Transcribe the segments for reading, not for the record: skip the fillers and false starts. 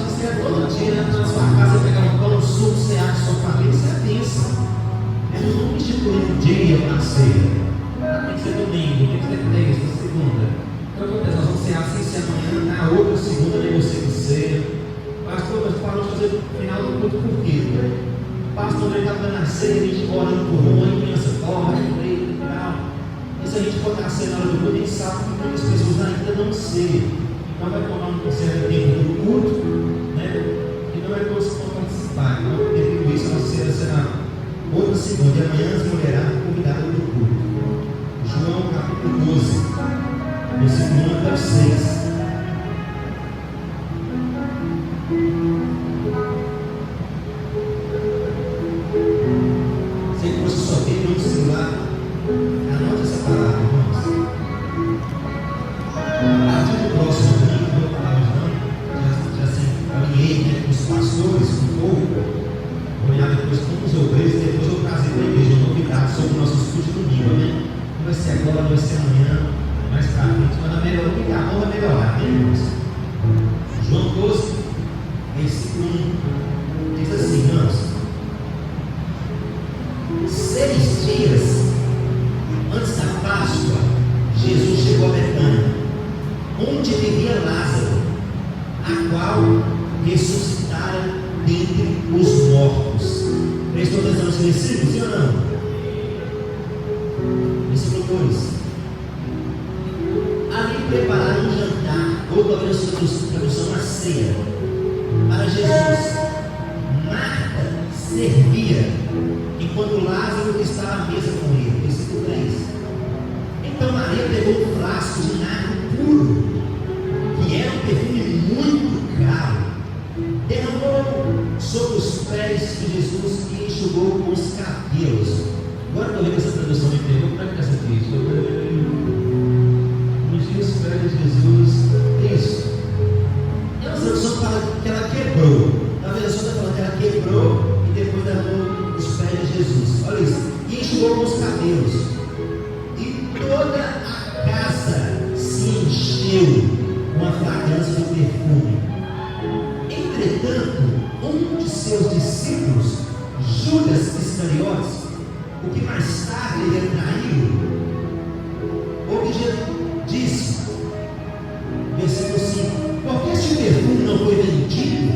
você é todo dia na sua casa pegar um pão, um suco, cear com sua família, isso é bênção. Jesus não instituiu um dia para a ceia. Tem que ser domingo, tem que ser terça, segunda. Então acontece, nós vamos cear sem ser amanhã, na outra segunda negocia com ceia. Pastor, mas parou de fazer o final do culto por quê? Pastor, ele estava dando a ceia, a gente orando por um, a criança corre, e tal. E se a gente for na ceia na hora do culto, a gente sabe que muitas pessoas ainda não ceiam. Então vai tomar um certo tempo do culto, né? E não é todos que vão participar. Então, devido a isso, a nossa ceia será outra segunda, e amanhã as mulheradas convidadas do culto. João capítulo 12, versículo 1 até o 6. Se você só tem no celular, anote essa palavra, irmãos. A partir do próximo domingo, vou falar já assim, alinhei, né, com os pastores, com o povo, vou olhar depois com os obreiros, e depois eu vou trazer para a igreja novidades sobre o nosso estudo de domingo, amém? Não vai ser agora, não vai ser amanhã, mais para frente, mas a melhor vai melhorar, amém, irmãos? João 12, versículo 1, diz assim, irmãos: 6 dias antes da Páscoa, Jesus chegou a Betânia, onde vivia Lázaro, a qual ressuscitara dentre os mortos. Prestou atenção nesse versículo, sim ou não? Versículo 2. Ali prepararam um jantar, ou talvez a tradução a ceia, para Jesus. Marta servia, enquanto Lázaro estava à mesa com ele. Versículo 3. Então Maria pegou um frasco de nardo puro, que era um perfume muito caro, derramou sobre os pés de Jesus e enxugou com os cabelos. Agora que eu lembro essa tradução me pegou, como é que é essa aqui? Os pés de Jesus, isso. E a tradução fala que ela quebrou. Na verdade, só está falando que ela quebrou e depois derramou os pés de Jesus. Olha isso. E enxugou com os cabelos. E toda a casa se encheu com a fragrância do perfume. Entretanto, um de seus discípulos, Judas Iscariotes, o que mais tarde ele traiu, disse, versículo 5: porque se o perfume não foi vendido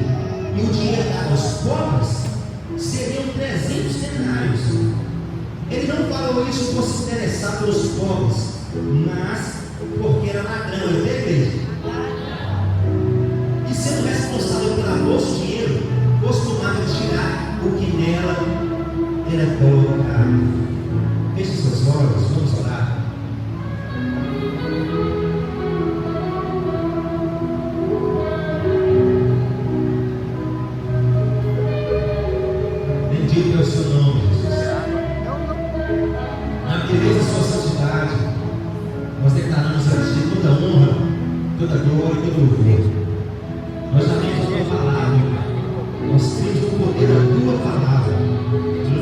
e o dinheiro dado aos pobres, seriam 300 denários. Ele não falou isso por se interessar pelos pobres, mas porque era ladrão. Ele é igreja. E sendo responsável pelo almoço dinheiro, costumava tirar o que nela era colocado. Feche seus olhos, vamos orar. Bendito é o seu nome, Jesus. Na beleza da sua santidade, nós declaramos a Ti toda honra, toda glória e todo louvor. Nós amamos a Tua palavra, nós cremos no poder da Tua palavra,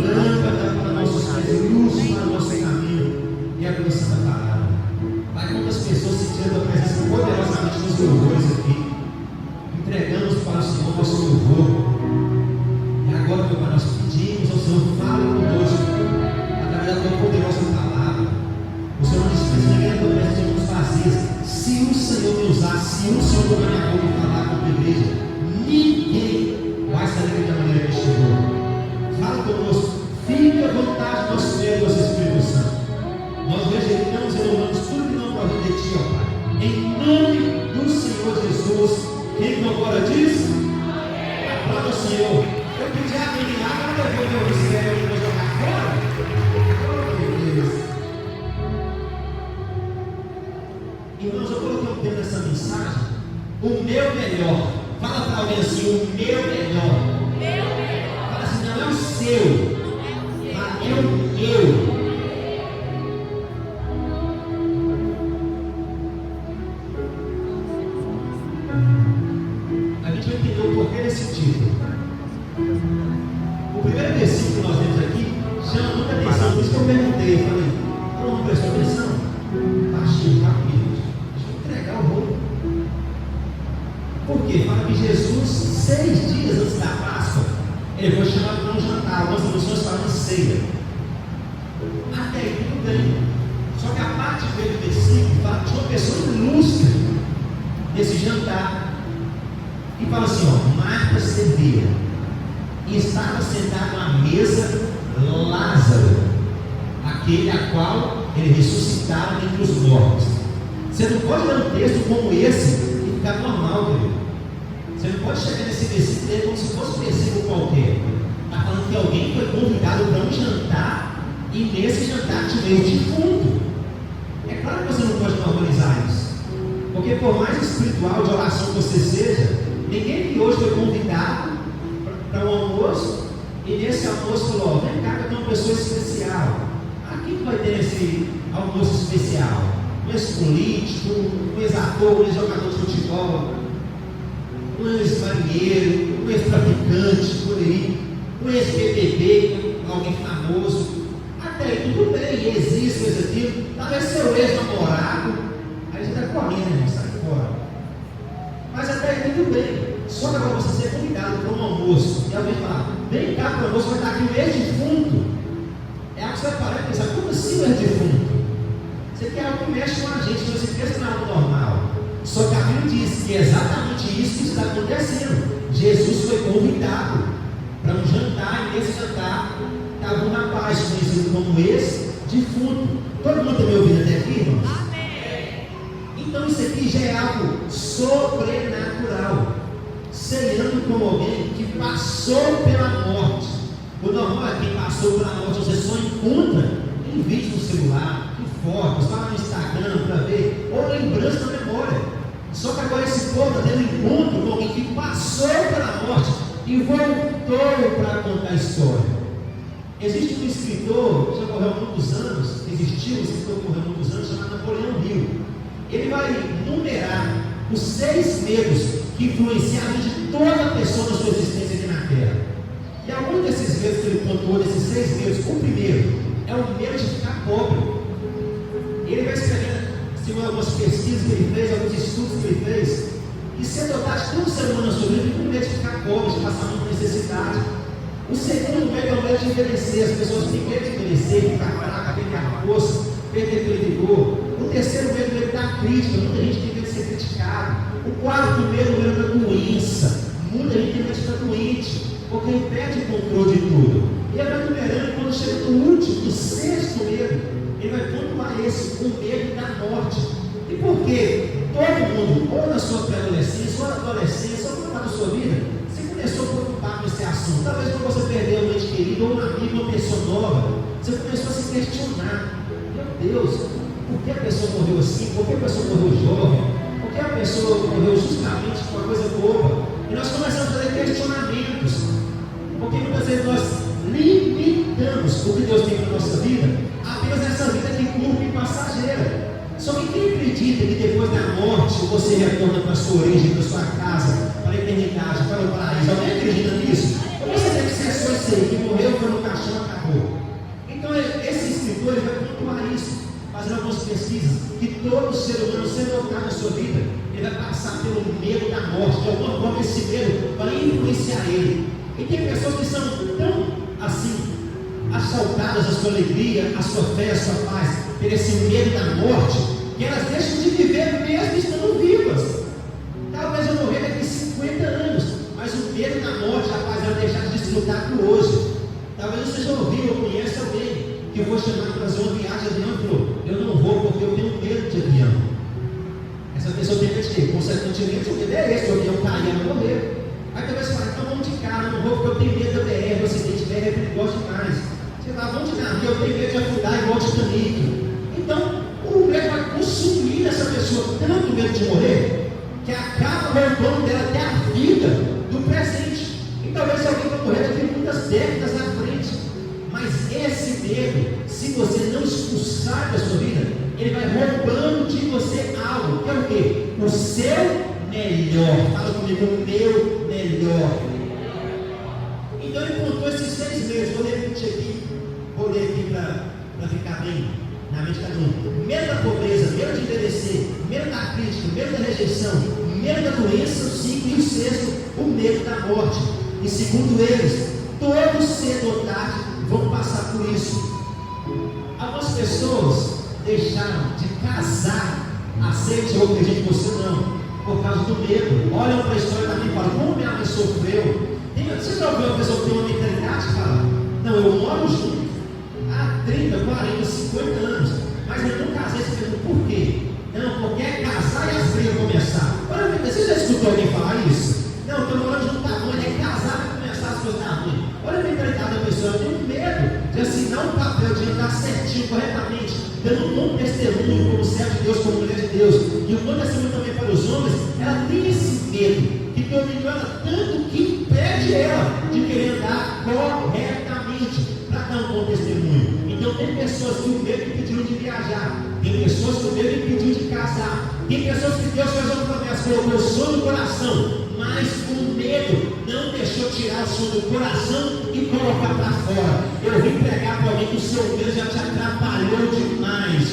lâmpada para nossos pés e luz para o nosso caminho, e a Tua santa palavra. Pai, quantas pessoas sentindo a presença poderosamente nos louvores aqui, entregamos para o Senhor nosso louvor. E agora, meu Pai, nós pedimos ao Senhor, fale conosco, através da Tua poderosa palavra. O Senhor não dispensa ninguém da Tua presença de mãos vazias. Se o Senhor me usar, se o Senhor tomar minha boca e falar com a Tua igreja, ninguém vai sair daqui da maneira que chegou. Fala conosco, fique à vontade, nosso Deus, nosso Espírito Santo. Nós rejeitamos e louvamos tudo que não pode de Ti, ó Pai. Em nome do Senhor Jesus, quem não agora diz? Aplauda o Senhor. Eu pedi a menina lá, quando eu vou ver o céu e vou jogar fora. Oh, meu Deus. Irmãos, eu coloquei um tempo nessa mensagem. O meu melhor. Fala para alguém assim: o meu melhor. Fala assim: não é o seu, mas é o meu. A gente vai entender o porquê desse título. O primeiro versículo que nós temos aqui chama muita atenção. Por isso que eu perguntei, eu falei: não prestou atenção? Baixinho, rapidinho. Deixa eu entregar o rolo. Por quê? Fala que Jesus Ele foi chamado para um jantar. Algumas traduções falam de ceia. Até aí tudo bem. Só que a parte B do versículo fala de uma pessoa ilustre nesse jantar. E fala assim, ó, Marta servia. E estava sentado à mesa Lázaro, aquele a qual ele ressuscitara dentre os mortos. Você não pode ler um texto como esse e ficar normal, querido. Você não pode chegar nesse versículo como se fosse um versículo qualquer. Está falando que alguém foi convidado para um jantar e nesse jantar tiver um defunto. É claro que você não pode normalizar isso, porque por mais espiritual de oração que você seja, ninguém que hoje foi convidado para um almoço e nesse almoço falou, vem cá que eu tenho uma pessoa especial. Aqui que vai ter esse almoço especial? Um ex-político, um ex-ator, um ex-jogador de futebol, um ex-marinheiro, um ex-traficante, por aí, um ex-BBB, alguém famoso. Até aí tudo bem, existe isso aqui. Talvez seu ex-namorado, aí você está correndo, sai fora. Mas até aí tudo bem. Só que agora você ser convidado para um almoço e alguém falar, vem cá para o almoço, vai estar aqui o ex-defunto. É algo que você vai parar e pensar, como assim o ex-defunto? Você quer algo que mexe com a gente, você pensa que não é algo normal. Só que a Bíblia diz que é exatamente isso que está acontecendo. Jesus foi convidado para um jantar e nesse jantar estava um rapaz conhecido como ex-defunto. Todo mundo está me ouvindo até aqui, irmãos? Amém. Então isso aqui já é algo sobrenatural. Ceando com alguém que passou pela morte. O normal é quem passou pela morte, você só encontra em vídeo no celular, em fotos, vai no Instagram para ver, ou lembrança na memória. Só que agora esse povo está tendo encontro com alguém que passou pela morte e voltou para contar a história. Existe um escritor que já morreu há muitos anos, existiu um escritor que morreu há muitos anos, chamado Napoleão Hill. Ele vai numerar os 6 medos que influenciam a vida de toda pessoa na sua existência aqui na Terra. E algum desses medos que ele pontuou, desses 6 medos, o primeiro é o medo de ficar pobre. Ele vai escrever, segundo algumas pesquisas que ele fez, alguns estudos que ele fez, que se adotasse todo ser humano na sua vida, tem medo de ficar pobre, de passar muita necessidade. O segundo medo é o medo de envelhecer. As pessoas têm medo de envelhecer, ficar fraca, perder a força, perder aquele vigor. O terceiro medo é o medo da crítica. Muita gente tem medo de ser criticado. O quarto medo é o medo da doença. Muita gente tem medo de ficar doente, porque impede o controle de tudo. E ele vai numerando, quando chega no último, no 6º medo, ele vai pontuar esse, o medo da morte. E por quê? Todo mundo, ou na sua pré-adolescência, ou na adolescência, ou no final da sua vida, você começou a preocupar com esse assunto. Talvez quando você perdeu um ente querido, ou um amigo, uma pessoa nova, você começou a se questionar. Meu Deus, por que a pessoa morreu assim? Por que a pessoa morreu jovem? Por que a pessoa morreu justamente com uma coisa boba? E nós começamos a fazer questionamentos. Porque muitas vezes nós limitamos o que Deus tem para a nossa vida apenas nessa vida que curta e passageira. Só que quem acredita que depois da morte você retorna para a sua origem, para a sua casa, para a eternidade, para o paraíso? Alguém acredita nisso? Ou você deve ser só isso aí, que morreu, foi no caixão, acabou. Então esse escritor ele vai pontuar isso, fazendo algumas pesquisas, que todo ser humano, sendo tocado na sua vida, ele vai passar pelo medo da morte. De alguma forma esse medo vai influenciar ele. E tem pessoas que são tão assim, assaltadas a sua alegria, a sua fé, a sua paz, por esse medo da morte, que elas deixam de viver mesmo estando vivas. Talvez eu morrer daqui a 50 anos, mas o medo da morte, rapaz, vai deixar de desfrutar por hoje. Talvez você já ouviu ou conhece alguém que foi chamado para fazer uma viagem de avião e falou, eu não vou porque eu tenho medo de avião. Essa pessoa tem medo de ter, consequentemente o medo é esse, o avião cair e morrer. Aí talvez você fale, então vamos de carro, eu não vou porque eu tenho medo da BR, o acidente BR é perigoso demais. Você fala, vamos de navio, eu tenho medo de afundar igual o Titanic. Então, o medo vai consumir essa pessoa tanto medo de morrer, que acaba roubando dela até a vida do presente. E talvez alguém vai morrer daqui muitas décadas na frente. Mas esse medo, se você não expulsar da sua vida, ele vai roubando de você algo, que é o quê? O seu melhor. Fala comigo, o meu melhor. Então ele contou esses 6 meses. Vou ler aqui para ficar bem na mente de cada um. Medo da pobreza, medo de envelhecer, medo da crítica, medo da rejeição, medo da doença, o 5 e o 6, o medo da morte. E segundo eles, todos cedo ou tarde vão passar por isso. Algumas pessoas deixaram de casar, aceite ou acredite você não, por causa do medo. Olham para a história da minha e falam, como minha mãe sofreu. Você já ouviu uma pessoa que tem uma mentalidade e fala, não, eu moro junto há 30, 40, 50 anos, mas eu não casei. Você pergunta, por quê? Não, porque é casar e as brigas começar. Olha, você já escutou alguém falar isso? Não, estou morando junto com a mãe, é casar e começar as coisas da mãe. Olha a mentalidade da pessoa, eu tenho medo de assinar um papel, de andar certinho, corretamente, dando um bom testemunho como servo de Deus, como mulher de Deus. E o bom testemunho também para os homens, ela tem esse medo que dominou ela tanto que impede ela de querer andar corretamente para dar um bom testemunho. Então tem pessoas que o medo impediu de viajar, tem pessoas que o medo impediu de casar, tem pessoas que Deus fez uma promessa, colocou o sonho no coração, mas o medo não deixou tirar o sonho do coração e colocar para fora. Eu vim pregar para alguém que o seu medo já te atrapalhou demais.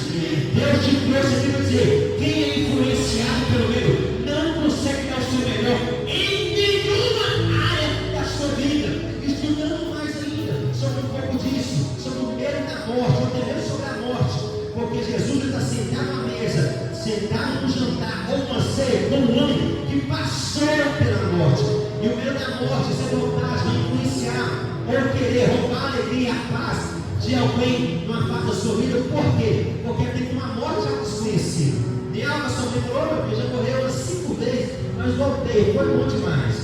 Deus te trouxe aqui para dizer, quem é influenciado pelo medo não consegue dar o seu melhor em nenhuma área da sua vida. Estudando mais ainda sobre um pouco disso, sobre o medo da morte, ou até mesmo sobre a morte, porque Jesus está sentado à mesa, sentado no jantar, ou uma ceia, com um homem que passou pela morte. E o medo da morte, essa vontade de influenciar, ou querer roubar a alegria e a paz de alguém numa fase da sua vida. Por quê? Porque tem uma morte ao desconhecido. E algo sua mãe falou, meu filho, já morreu umas 5 vezes, mas voltei, foi bom demais.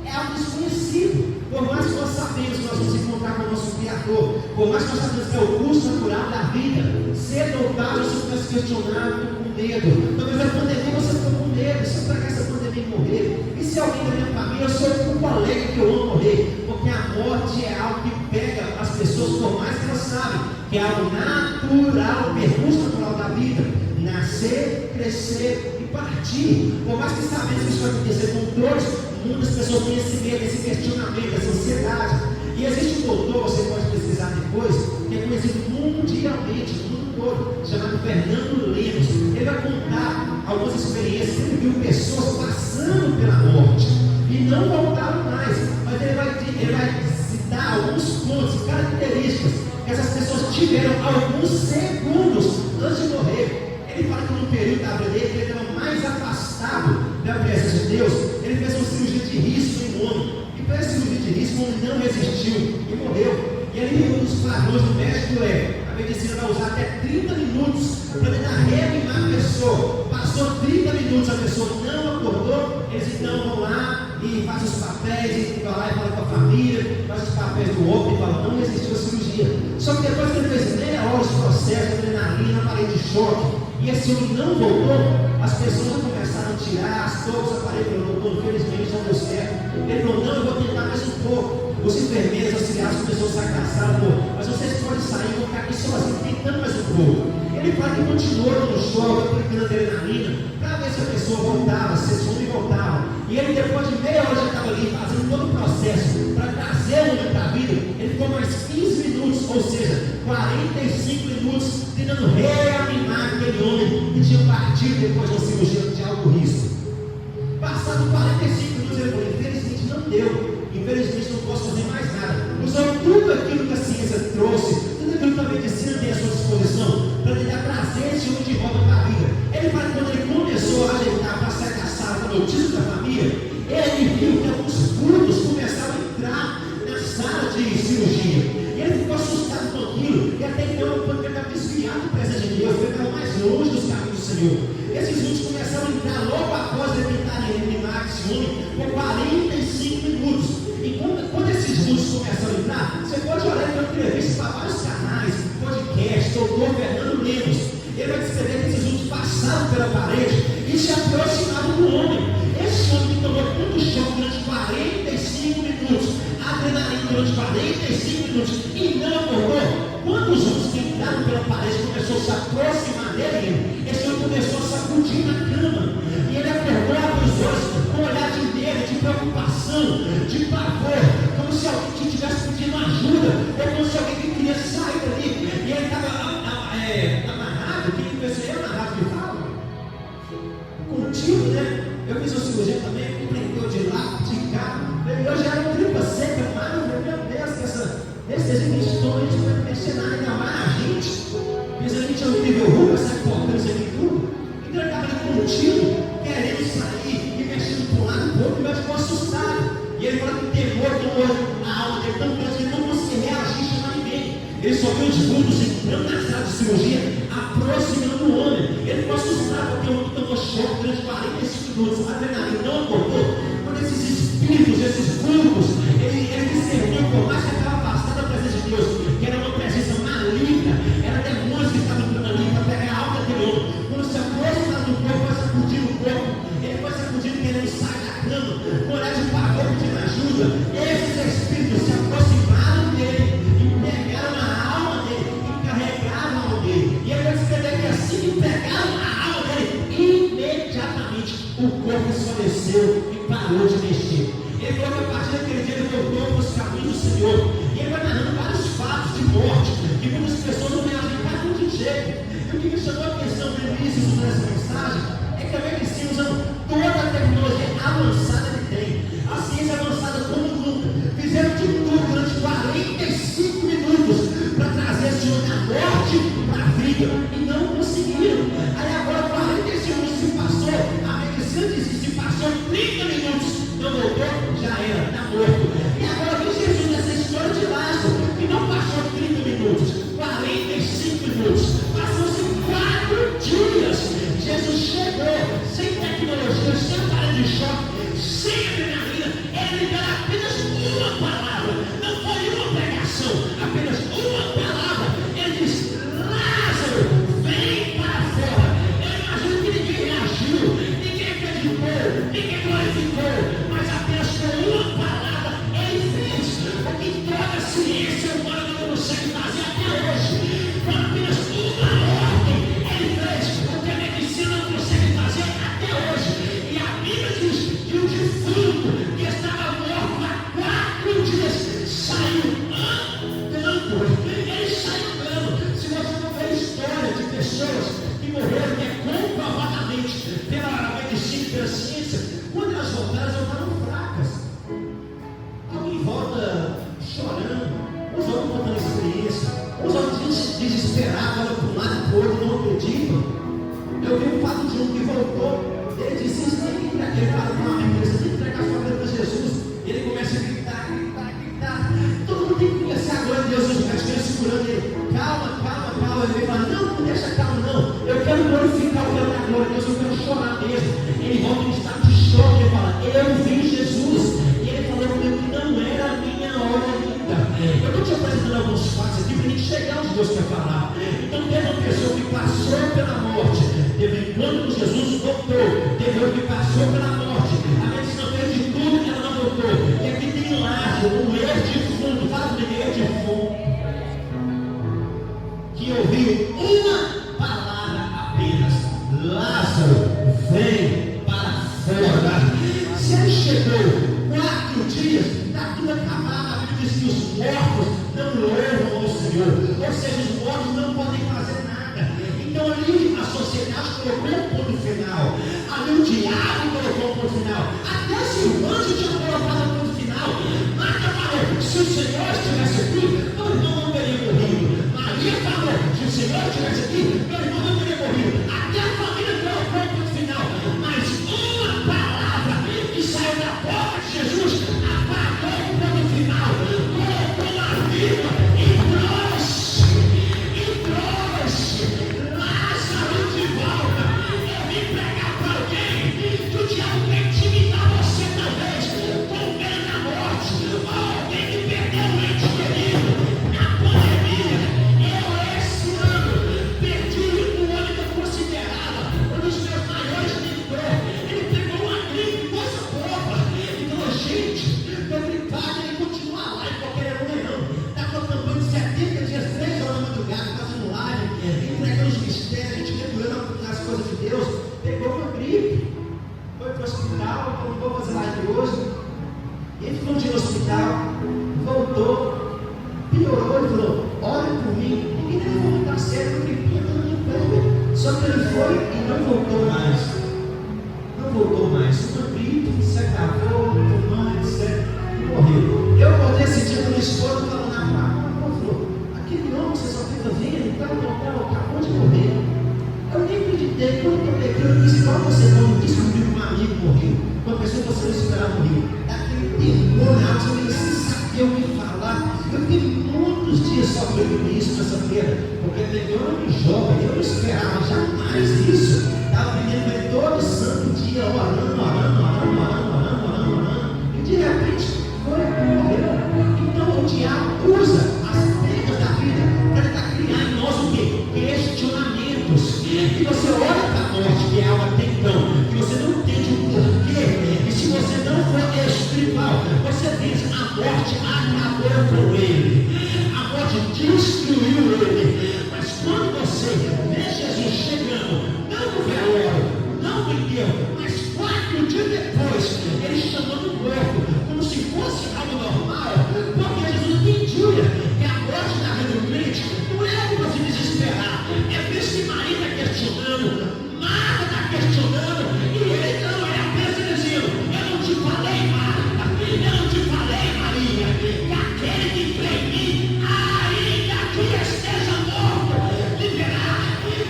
É algo desconhecido. Por mais que nós sabemos que nós vamos encontrar com o nosso Criador, por mais que nós sabemos que é o curso natural da vida, cedo ou tarde você começa a questionar com medo. Talvez a pandemia você ficou com medo, se eu pegar essa pandemia e morrer, e se alguém da minha família, eu sou um colega que eu amo morrer, porque a morte é algo que pega as pessoas, por mais que elas sabem que é algo natural, o percurso natural da vida, nascer, crescer e partir. Por mais que sabemos que isso vai acontecer com todos, muitas pessoas têm esse medo, esse questionamento, essa ansiedade. E existe um doutor, você pode pesquisar depois, que é conhecido mundialmente, no mundo todo, chamado Fernando Lemos. Ele vai contar algumas experiências. Ele viu pessoas passando pela morte e não voltaram mais, mas ele vai citar alguns pontos, características que essas pessoas tiveram alguns segundos antes de morrer. Ele fala que no período da vida dele, ele estava mais afastado da presença de Deus. Ele fez uma cirurgia de risco em um homem, e para essa cirurgia de risco o homem não resistiu e morreu. E ele, um dos padrões do médico a medicina vai usar até 30 minutos para tentar reanimar a pessoa. Passou 30 minutos, a pessoa não acordou, eles então vão lá e fazem os papéis, e vai lá e fala com a família, faz os papéis do óbito e fala, não resistiu à cirurgia. Só que depois que ele fez meia hora os processos, adrenalina, aparelho de choque, e esse homem não voltou, as pessoas começaram a tirar todos os aparelhos, ele voltou, infelizmente não deu certo. Ele falou, não, eu vou tentar mais um pouco. Os enfermeiros, auxiliares, começaram a sair da sala, mas vocês podem sair, vão ficar aqui sozinhos, tentando mais um pouco. Ele fala que continuou no choque, aplicando adrenalina, para ver se a pessoa voltava, se esse homem voltava. E ele, depois de meia hora, já estava ali, fazendo todo o processo, para trazer o homem para a vida. Ele ficou mais 15 minutos, ou seja, 45 minutos, tentando reanimar aquele homem que tinha partido depois da cirurgia de alto risco. Passado 45 minutos, ele falou, infelizmente não deu. Infelizmente não posso fazer mais nada. Usou tudo aquilo que a ciência trouxe, tudo aquilo que a medicina tem à sua disposição, para tentar trazer esse homem de volta para a vida. Ele fala que quando ele começou a ajeitar para sair da sala com a notícia da família, ele viu que alguns frutos começaram a entrar na sala de cirurgia. E ele ficou assustado com aquilo, e até então ele estava desviado da presença de Deus, ele estava mais longe dos caminhos do Senhor. Esses frutos começaram a entrar logo após ele tentar eliminar esse homem por 45 minutos. E quando esses frutos começaram a entrar, você pode olhar para entrevista para vários canais, podcast, doutor Fernando Lemos. Ele vai descrever que esses frutos passaram pela parede e se aproximaram do homem. Esse homem que tomou tanto choque durante 45 minutos, adrenalina durante 45 minutos e não acordou. Quando os outros que entraram pela parede começaram a se aproximar dele, esse homem começou a sacudir na cama. E ele acordou, abriu os olhos com um olhar de medo, de preocupação, de pavor, como se alguém que estivesse pedindo ajuda, ou como se alguém que queria sair dali. E ele estava amarrado, que pessoa é amarrado que fala? Contigo, né? Eu fiz uma cirurgia também, compreendeu de lá, de cá. Eu já era um tripa desejos que estão, a gente não vai mexer nada, ainda mais a gente. Pensa que a gente é um nível ruim, sai cortando isso aqui tudo. Então ele estava ali contido, querendo sair e mexendo para um lado e para o outro, e vai ficou assustado. E ele fala que o temor tomou a alma dele tão grande que ele não conseguia reagir e chamar ninguém. Ele só viu os vultos entrando na sala de cirurgia, aproximando o homem. Ele ficou assustado porque o homem tomou choque durante 45 minutos. A adrenalina não acordou. Quando esses espíritos, esses vultos, ele discerniu, por mais que estava afastado da presença de Deus, que era uma presença maligna, era demônios que estavam entrando ali para pegar a alma daquele homem. Quando se aproximaram do corpo, foi sacudindo o corpo. Ele foi sacudindo, querendo sair da cama, com olhar de pavor, pedindo ajuda. Esses espíritos se aproximaram dele e pegaram a alma dele e carregaram a alma dele. E ele vai escrever que assim que pegaram a alma dele, imediatamente o corpo esfareceu e parou de mexer. Ele falou que a partir daquele dia ele voltou para os caminhos do Senhor. E ele vai narrando vários fatos de morte que muitas pessoas não reagem quase de jeito. E o que me chamou a atenção no início dessa mensagem é que também eles usam toda a tecnologia avançada que tem. A ciência avançada como nunca. Fizeram de tudo durante 45 minutos para trazer esse homem da morte para a vida. E não conseguiram. Aí agora 45 minutos se passou. A medicina diz que se passou 30 minutos. Não voltou, já era, está morto. E agora vem Jesus nessa história de Lázaro, que não passou 30 minutos, 45 minutos, passou-se 4 dias. Jesus chegou, sem tecnologia, sem aparelho de choque, sem adrenalina. Ele deu apenas uma palavra, não foi uma pregação, apenas uma palavra. Ele disse: Lázaro, vem para fora. Eu imagino que ninguém reagiu, ninguém acreditou, ninguém glorificou. Apenas com uma palavra ele fez o que toda a ciência humana não consegue fazer até hoje. Com apenas uma ordem ele fez o que a medicina não consegue fazer até hoje. E a Bíblia diz que o defunto que estava morto há 4 dias saiu andando. Ele saiu andando. Se você não ver a história de pessoas que morreram, que é comprovadamente pela medicina e pela ciência, quando elas voltaram fracas. Alguém volta chorando, os outros contando experiência, os outros desesperados, olham para um lado e para o outro, não acreditam. Eu vi um fato de um que voltou, ele disse: você tem que entregar, ele fala para uma amiga, você tem que entregar a sua vida para Jesus. Ele começa a gritar, gritar, gritar. Todo mundo tem que conhecer a glória de Deus, os médicos segurando ele. Calma, calma, calma. Ele fala: não deixa calma, não. Eu quero glorificar o nome da glória de Deus, eu quero chorar mesmo. Ele volta em estado de choque, ele fala: eu vi Jesus. E ele falou comigo que não era a minha hora ainda. Eu estou te apresentando alguns fatos aqui para a gente chegar onde Deus quer falar. Então teve uma pessoa que passou pela morte, teve um encontro com Jesus, voltou. Teve outro que passou pela morte, a medicina fez de tudo que ela não voltou. E aqui tem Lázaro, um ex-defunto, fala comigo, ex-defunto, que ouviu uma palavra apenas: Lázaro, vem para fora. Se ele chegou 4 dias, está tudo acabado. A Bíblia diz que os mortos não louvam ao Senhor, ou seja, os mortos não podem fazer nada. Então ali a sociedade colocou um ponto final, ali o diabo colocou um ponto final, até se o anjo tinha colocado um ponto final. Marta falou: se o Senhor estivesse aqui, meu irmão não teria morrido. Maria falou: se o Senhor estivesse aqui, meu irmão não teria morrido. Até a família colocou um ponto final, mas uma palavra que saiu da boca de Jesus apagou o ponto final, colocou na vida e trouxe Lázaro de volta. Eu vim pregar para alguém que o diabo quer intimidar você, talvez, com pena da morte, ou alguém que perdeu um ente querido na pandemia. Eu, esse ano, perdi um ano que eu considerava um dos meus maiores mentores. Ele pegou uma gripe, coisa boba. Então, gente, meu gripado, ele continua lá em qualquer leão. Está com a campanha de 70 dias, 3 horas da madrugada, fazendo live, entregando os mistérios, a gente mergulhando nas coisas de Deus. Pegou uma gripe, foi para o hospital, eu não vou fazer live hoje. Ele ficou um dia no hospital, voltou, piorou, ele falou: ore por mim. Ninguém deve voltar sério, eu gripinha, todo mundo pega. Só que ele foi e não voltou mais. Não voltou mais. Uma gripe, se acabou, tomando, etc. E morreu. Eu acordei esse dia com a minha esposa falando na E aí, quando eu toquei aquilo, eu disse, igual você, quando descobriu que um amigo morreu, uma pessoa que você não esperava morrer, daquele temor na alma, você nem sabia o que falar. Eu fiquei muitos dias sofrendo com isso, nessa perda, porque eu era um jovem, eu não esperava jamais isso. Estava vivendo ele todo santo dia, orando. E de repente, morreu. Então o diabo usa as perdas da vida para criar em nós o quê? Questionamentos. E você olha para a morte, que é algo até então, que você não entende o porquê. E se você não for espiritual, você diz: a morte acabou com ele, a morte destruiu ele. Mas quando você vê Jesus chegando, não no velório, não no enterro, mas 4 dias depois, ele chamando o corpo, como se fosse algo normal, porque Jesus entendia que a morte da vida do crente não é algo para se desesperar. É por isso que Maria está questionando, Marta está questionando, e ele não, ele apenas dizendo: eu não te falei, Marta, eu não te falei, Maria, que aquele que crê em mim, ainda que esteja morto, viverá.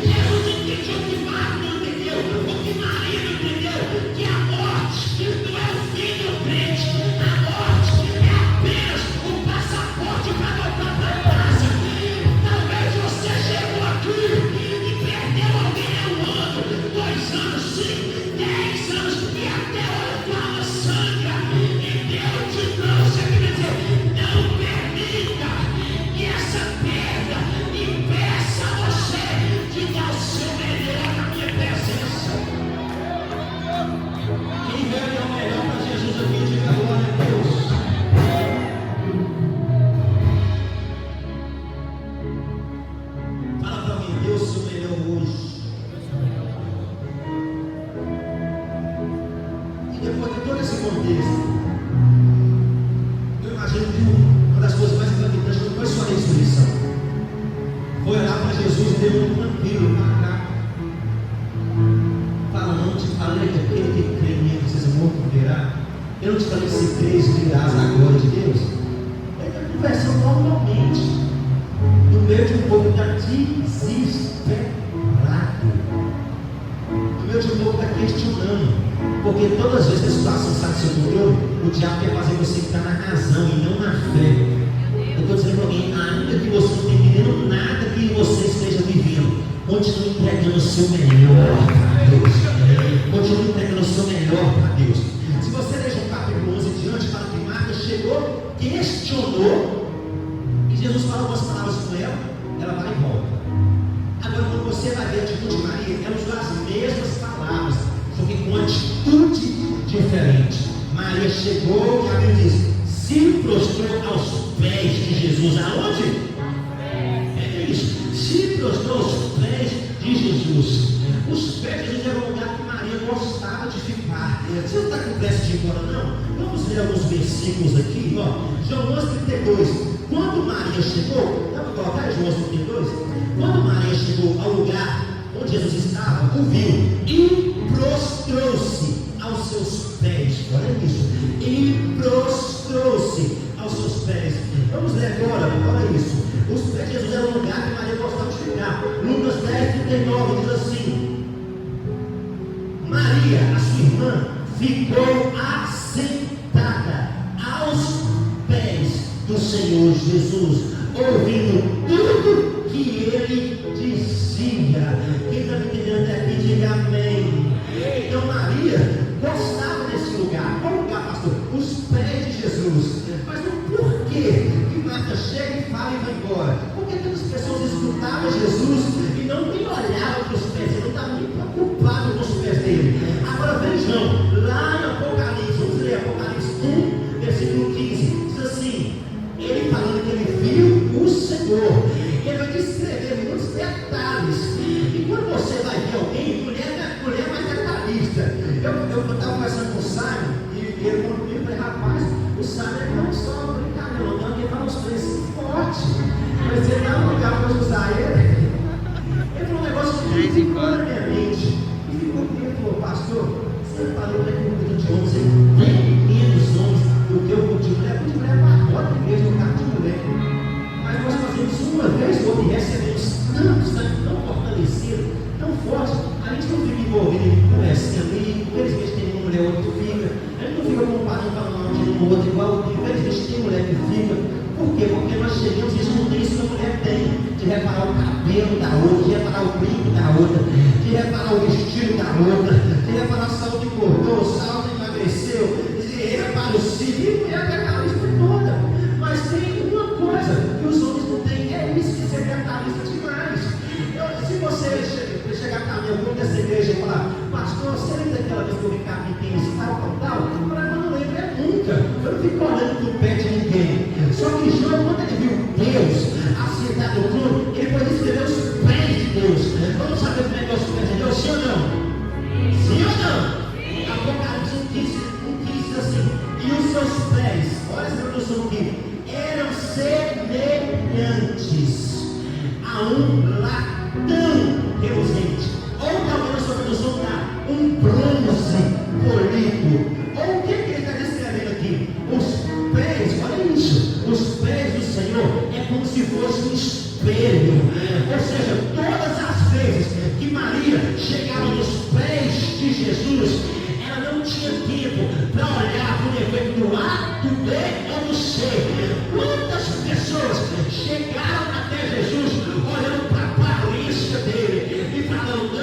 Jesus entendeu o que Marta não entendeu, o que Maria não entendeu, que a morte não é o fim do crente, a morte é apenas um passaporte para voltar para casa. Talvez você chegou aqui e perdeu alguém há 1 ano, 2 anos, 5, 10 anos, e até hoje fala sangra, e Deus te trouxe aqui para dizer: não permita que essa perda impeça você de dar o seu melhor na minha presença. Quem veio dar o melhor para Jesus aqui, diga glória a Deus. Fala para mim: Deus, o seu melhor hoje. E depois de todo esse contexto, eu imagino que uma das coisas mais impactantes não foi só a ressurreição, foi olhar para Jesus e ter um tranquilo para cá. Fala: não te falei que aquele que crê em mim precisa morto verá. Eu não te falei que se crês virás na glória de Deus. Ele está conversando normalmente, no meio de um povo que está desesperado, no meio de um povo que está questionando, porque todas as vezes que a situação sai do seu controle, o diabo quer fazer você ficar na razão e não na fé. Eu estou dizendo para alguém: ainda que você não esteja entendendo nada que você esteja vivendo, continue entregando o seu melhor para Deus. Continue entregando o seu melhor para Deus. Se você ler o capítulo 11 diante, fala que Marta chegou, questionou, e Jesus falou algumas palavras com ela, ela vai e volta. Agora, quando você vai ver a atitude de Maria, ela usou as mesmas palavras, só que com atitude diferente. Maria chegou, e a Bíblia diz, se prostrou aos pés de Jesus. Aonde? É isso. Se prostrou aos pés de Jesus. Os pés de Jesus era um lugar que Maria gostava de ficar. Você não está com pressa de ir embora, não? Vamos ler alguns versículos aqui, ó. João 11:32. Quando Maria chegou, dá para colocar João 11:32? Quando Maria chegou ao lugar onde Jesus estava, o viu e prostrou-se aos seus pés. Olha isso. E prostrou-se aos seus pés. Vamos ler agora, olha isso. Os pés de Jesus era um lugar que Maria gostava de ficar. Lucas 10:39 diz assim: Maria, a sua irmã, ficou assentada aos pés do Senhor Jesus, ouvindo tudo que ele dizia. Quem está me entendendo até aqui, diga amém. Então Maria gostava desse lugar. Qual lugar, pastor? Os pés de Jesus. Mas não por quê que Marta chega e fala e vai embora? Porque tantas pessoas escutavam Jesus e não nem olhavam para os pés, ele não estava nem preocupado com os pés dele. Agora vejam, lá em Apocalipse, vamos ler Apocalipse 1, versículo 15, diz assim, ele falando que ele viu o Senhor, ele vai descrever muitos detalhes. E quando você vai ver alguém, mulher mais detalhista. Eu estava conversando com o Simon, e ele falou comigo, eu falei: rapaz, o Simon não só brincadeira, não, ele fala uns preços fortes, mas ele dá um lugar para usar ele. Ele falou: igual, infelizmente tem mulher que fica. Por quê? Porque nós chegamos e isso não tem isso que a mulher tem. De reparar o cabelo da outra, de reparar o brinco da outra, de reparar o vestido da outra, de reparar o salto que cortou, o salto que emagreceu, de reparar o cílio, e aquela lista toda. Mas tem uma coisa que os homens não têm, é isso que ser detalhista demais. Se você chegar para mim, algum dessa igreja e falar, pastor, você lembra daquela vez que eu vim cá e tem esse tal, para mim não lembro nunca. Eu não fico olhando para o pé de ninguém. Só que João, quando ele viu Deus assentado no trono, ele foi escrever os pés de Deus. Vamos saber como é que é os pés de Deus, sim ou não? Sim ou não? Apocalipse 1,15 diz assim, e os seus pés, olha essa tradução aqui, eram semelhantes a um latão reluzente, ou talvez a sua tradução está um bronze polido. Ou o que ele está descrevendo aqui? Os pés, olha isso, os pés do Senhor é como se fosse um espelho. Ou seja, todas as vezes que Maria chegava nos pés de Jesus, ela não tinha tempo para olhar para o defeito do A, do B ou do C. Quantas pessoas chegaram até Jesus olhando para a aparência dele e falando,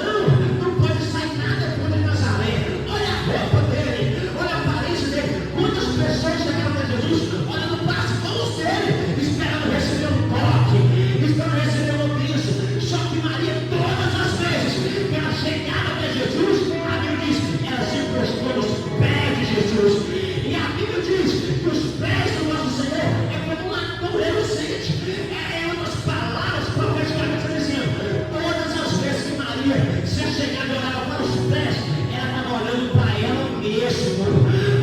não pode sair nada por de Nazaré, olha a roupa dele, olha a aparência dele. Quantas pessoas chegaram até Jesus olhando para as mãos dele, esperando receber um toque, esperando receber um beijo. Só que Maria, todas as vezes que ela chegava até Jesus, a Bíblia diz, ela se prostou nos pés de Jesus. E a Bíblia diz que os pés do nosso Senhor é como um latão reluzente. É outras palavras profeticamente dizendo, todas as vezes que Maria se chegava e olhava para os pés, ela estava olhando para ela mesmo.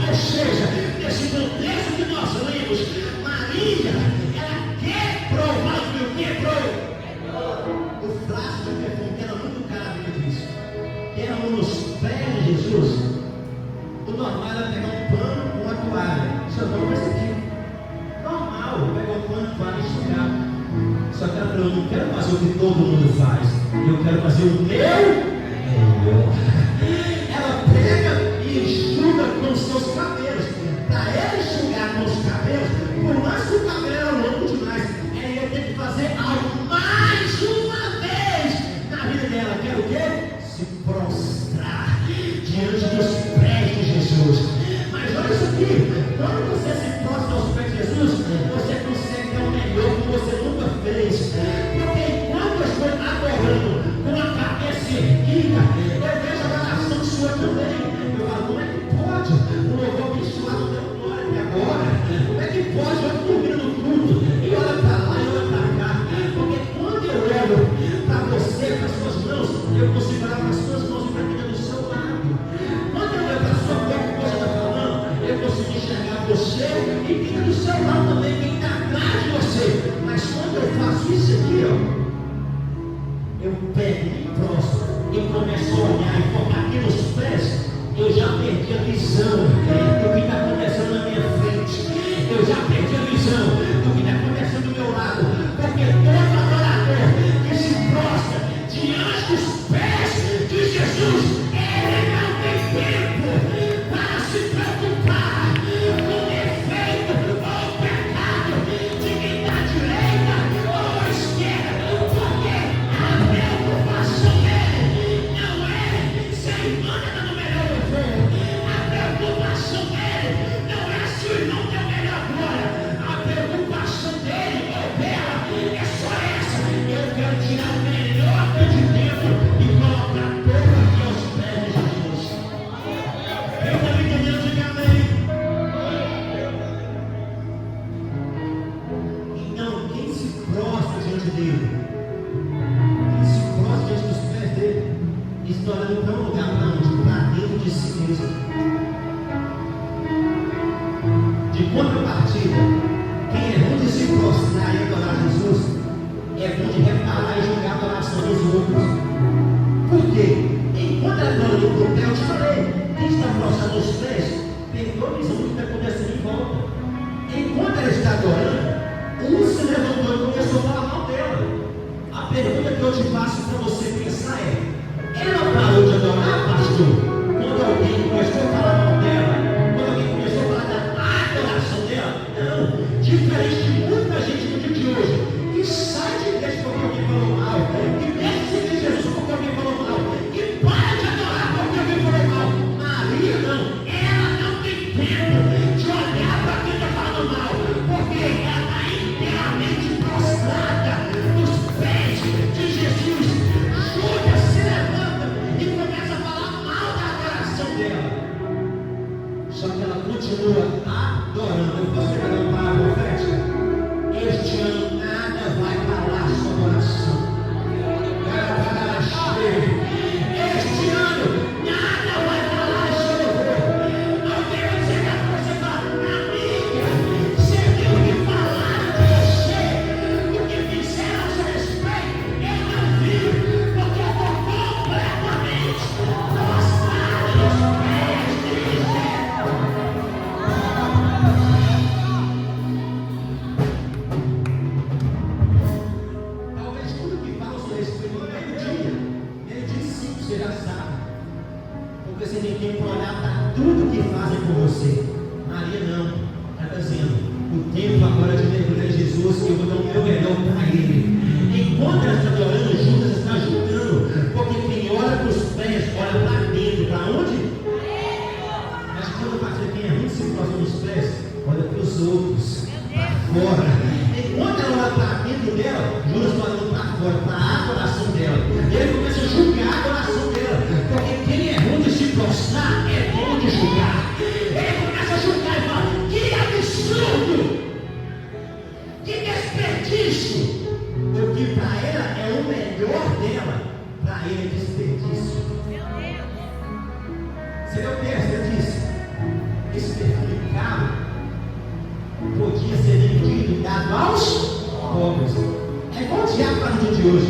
Ou seja, nesse contexto que nós lemos, Maria, ela quebrou, mas não quebrou o frasco de perfume, que era muito caro, a Bíblia diz, que era nos pés de Jesus. O normal era pegar um pano com uma toalha. Isso não vai ser aqui. Normal, pegar um pano, toalha e enxugar. Só que ela falou, eu não quero fazer o que todo mundo faz. Eu quero fazer o meu. Ela pega e enxuga com os seus cabelos. Para ela enxugar com os cabelos, por mais que o cabelo era longo demais, ela ia ter que fazer algo mais uma vez na vida dela. Quer o quê? Se prostrar diante dos pés de Jesus. Mas olha isso aqui, quando você se prostra aos pés de Jesus, você consegue dar o melhor que você nunca fez. Porque enquanto eu estou adorando com a cabeça erguida, eu vejo a oração sua também. Eu falo, como é que pode? O louvor abençoado deu glória até agora. Como é que pode? Eu dormindo no culto e olha para lá e olha para cá. Porque quando eu olho para você, para as suas mãos, eu consigo olhar para as suas mãos e para quem é do seu lado. Quando eu olho para a sua boca, que você está falando, eu consigo enxergar você e quem está do seu lado também, quem está atrás de você. Mas quando eu faço isso aqui, ó, eu pego e prostro, eu começo a olhar e focar aqui nos pés, eu já perdi a visão do que está acontecendo na minha frente. Eu já perdi a visão do que está acontecendo do meu lado. Porque todo adorador que se prostra diante dos pés de Jesus, ele não tem tempo para se preocupar com defeito ou pecado de quem está à direita ou à esquerda. Porque a preocupação dele não é se a irmã está no melhor louvor. A preocupação dele não é se o irmão tem o melhor glória. A preocupação dele ou dela é só essa. Eu quero tirar o melhor de dentro e colocar todo aqui aos pés de Jesus. Eu estou me entendendo, diga amém. Então, quem se prostra diante dele, quem se prostra diante dos pés dele, está olhando para um lugar para onde? Para dentro de si mesmo. De contrapartida, quem é ruim de se prostrar e adorar Jesus, é bom de reparar e julgar a adoração dos outros. Por quê? Enquanto ela adora no pé, eu te falei, quem está prostrado nos pés, perdeu a visão do que está acontecendo em volta. Enquanto ela está adorando, um se levantou e começou a falar mal dela. A pergunta que eu te faço para você pensar é, ela parou de adorar, pastor? Quando alguém começou a falar mal dela, quando alguém começou a falar da adoração o tempo agora de mergulhar em Jesus, que eu vou dar o meu melhor para Ele. Enquanto ela está orando, Judas está ajudando, porque quem olha para os pés, olha para dentro. Para onde? Mas quando o pastor quem é muito se prostra nos pés, olha para os outros, para fora. Enquanto ela olha para dentro dela, Judas está olhando para fora, para a adoração dela. Ele começa a julgar a adoração dela, porque quem é ruim de se prostrar é bom de julgar. Ele começa a julgar e fala: que absurdo! Que desperdício! Porque para ela é o melhor dela, para ele é desperdício. Você não pensa disso? Esse perfume caro podia ser vendido e dado aos pobres. É igual o diabo para o dia de hoje.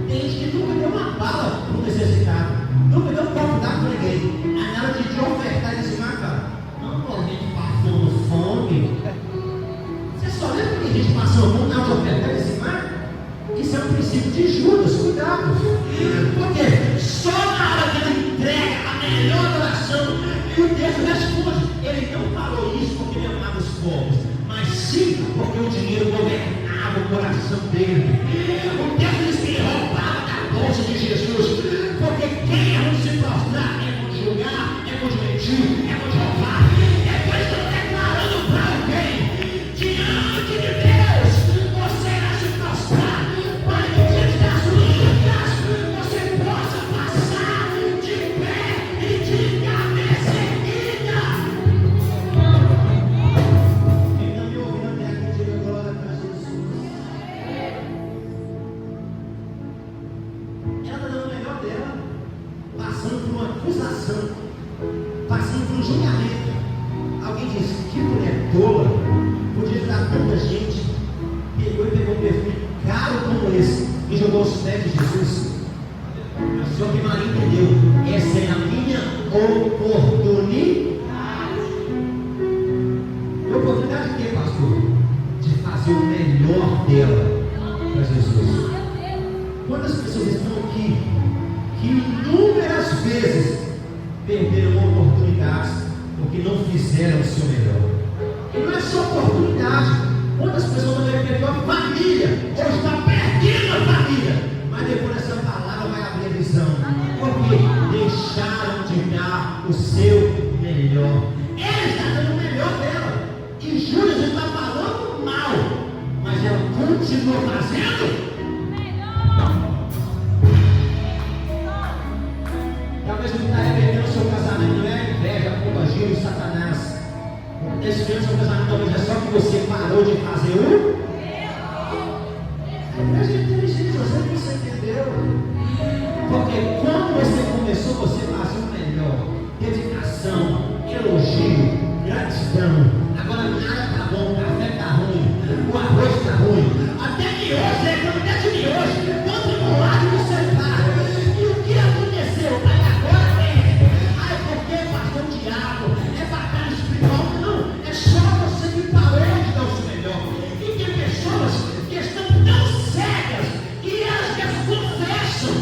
Tem gente que nunca deu uma bala para o necessitado, nunca deu um copo d'água para ninguém. Aí na hora de ofertar, ele se mata. Não, a gente passando fome. Você só lembra que a gente passou fome na hora de ofertar, ele se mata? Isso é um princípio de Judas, cuidado. Porque só na hora que ele entrega a melhor oração, e o texto responde. Ele não falou isso porque ele amava os povos, mas sim porque o dinheiro governava o coração dele. O texto diz que ele roubava da bolsa de Jesus, porque quem é onde se prostrar é onde julgar, é onde mentir, é onde roubar. É por isso que eu estou declarando para alguém: diante de Deus, você irá se prostrar. Passando por um julgamento. Alguém disse: que mulher tola, podia dar tanta gente. Pegou um perfume caro como esse e jogou os pés de Jesus. Só que Maria entendeu: essa é a minha oportunidade. Oportunidade de quê, pastor? De fazer o melhor dela para Jesus. Quantas pessoas estão aqui que inúmeras vezes perderam oportunidades porque não fizeram o seu melhor? E não é só oportunidade. Quantas pessoas não perderam a família, ou está perdendo a família, mas depois dessa palavra vai abrir a visão, porque deixaram de dar o seu melhor. Ela está dando o melhor dela, e Judas está falando mal, mas ela continua fazendo. Talvez não está arrependendo o seu casamento, não é inveja, contagia e Satanás. Esse mesmo seu casamento talvez é só que você parou de fazer o. A gente inteligente, você entendeu? Porque quando você começou, você fazia o melhor. Dedicação, elogio, gratidão. Agora nada está bom, o café está ruim, o arroz está ruim. Até que hoje, até que hoje, quanto no lado você está. E o que aconteceu? Agora é porque pastor diabo, é batalha espiritual. Não, é só você que parou de dar o seu melhor. E tem pessoas que estão tão cegas que elas confessam: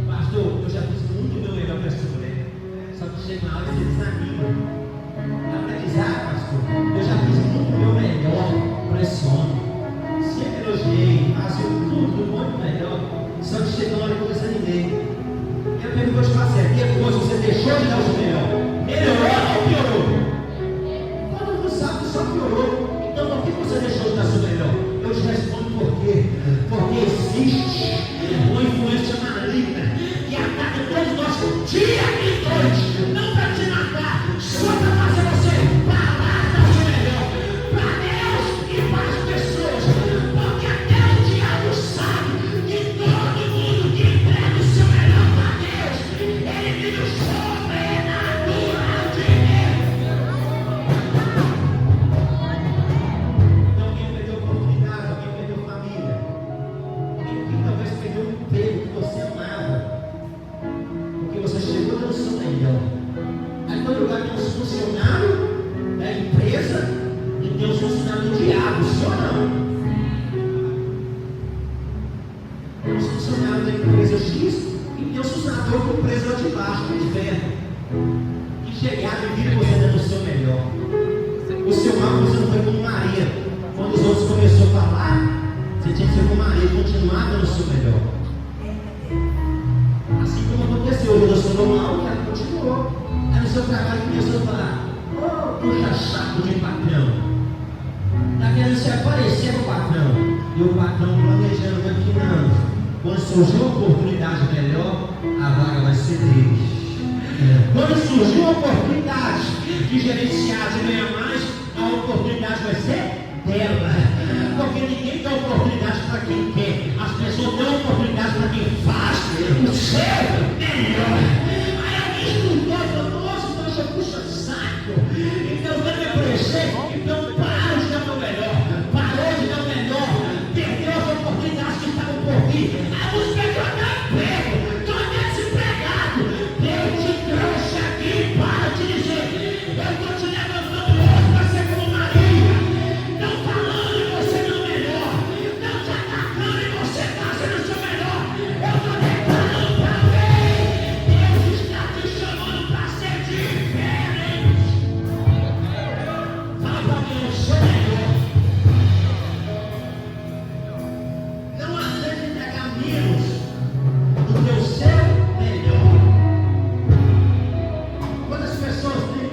pastor, eu já fiz muito meu melhor para essa mulher. Só que chega na hora e você desanima. Ela diz: pastor, eu já fiz muito meu melhor para esse homem. Sempre elogiei, fazia tudo muito melhor. Só que chega na hora que eu desanimei. Eu pergunto te fazer: depois você deixou de dar o seu melhor? Melhorou ou piorou? Todo mundo sabe que só piorou. Então por que você deixou de dar o seu melhor? Eu te respondo por quê? Porque existe uma influência maligna que ataca todos nós dia e noite, não para te matar, só para fazer você parar de dar o seu melhor para Deus e para as pessoas. Porque até o diabo sabe que todo mundo que entrega o seu melhor para Deus, ele vive o sobrenatural de Deus. Então quem perdeu oportunidade, alguém perdeu família, quem talvez perdeu um emprego que você amava, porque você chegou dando o seu melhor. Aí todo lugar tem um funcionário da empresa e tem um funcionário do diabo, sim ou não? Tem um funcionário da empresa X e tem um funcionário da empresa lá de baixo, do inferno, que chegaram e viram você dando o seu melhor. O seu mal você não foi continuar dando o seu melhor. Assim como aconteceu, relacionou mal, ela continuou. Aí no seu trabalho começou a falar: oh, puxa saco de patrão. Está querendo se aparecer no patrão. E o patrão planejando daqui a anos. Quando surgiu uma oportunidade melhor, a vaga vai ser dele. Quando surgiu uma oportunidade de gerenciar, de ganhar mais, a oportunidade vai ser dela. Porque ninguém dá oportunidade para quem quer. As pessoas dão oportunidade para quem faz o seu melhor. Aí alguém estudou e falou: nossa, então eu puxa saco. Então eu quero me aparecer. Então para de dar o meu melhor. Parou de dar o melhor. Perdeu as oportunidades que estavam por vir. Aí você quer dar emprego. Estou desempregado. Deus te trouxe aqui para te dizer: eu estou te levantando hoje para ser como Maria. Não falando de você não melhor. Não te atacando e você fazendo o seu melhor. Eu estou declarando para ver. Deus está te chamando para ser diferente. Fala para mim o seu melhor. Não aceite entregar menos do que o seu melhor. Quantas pessoas têm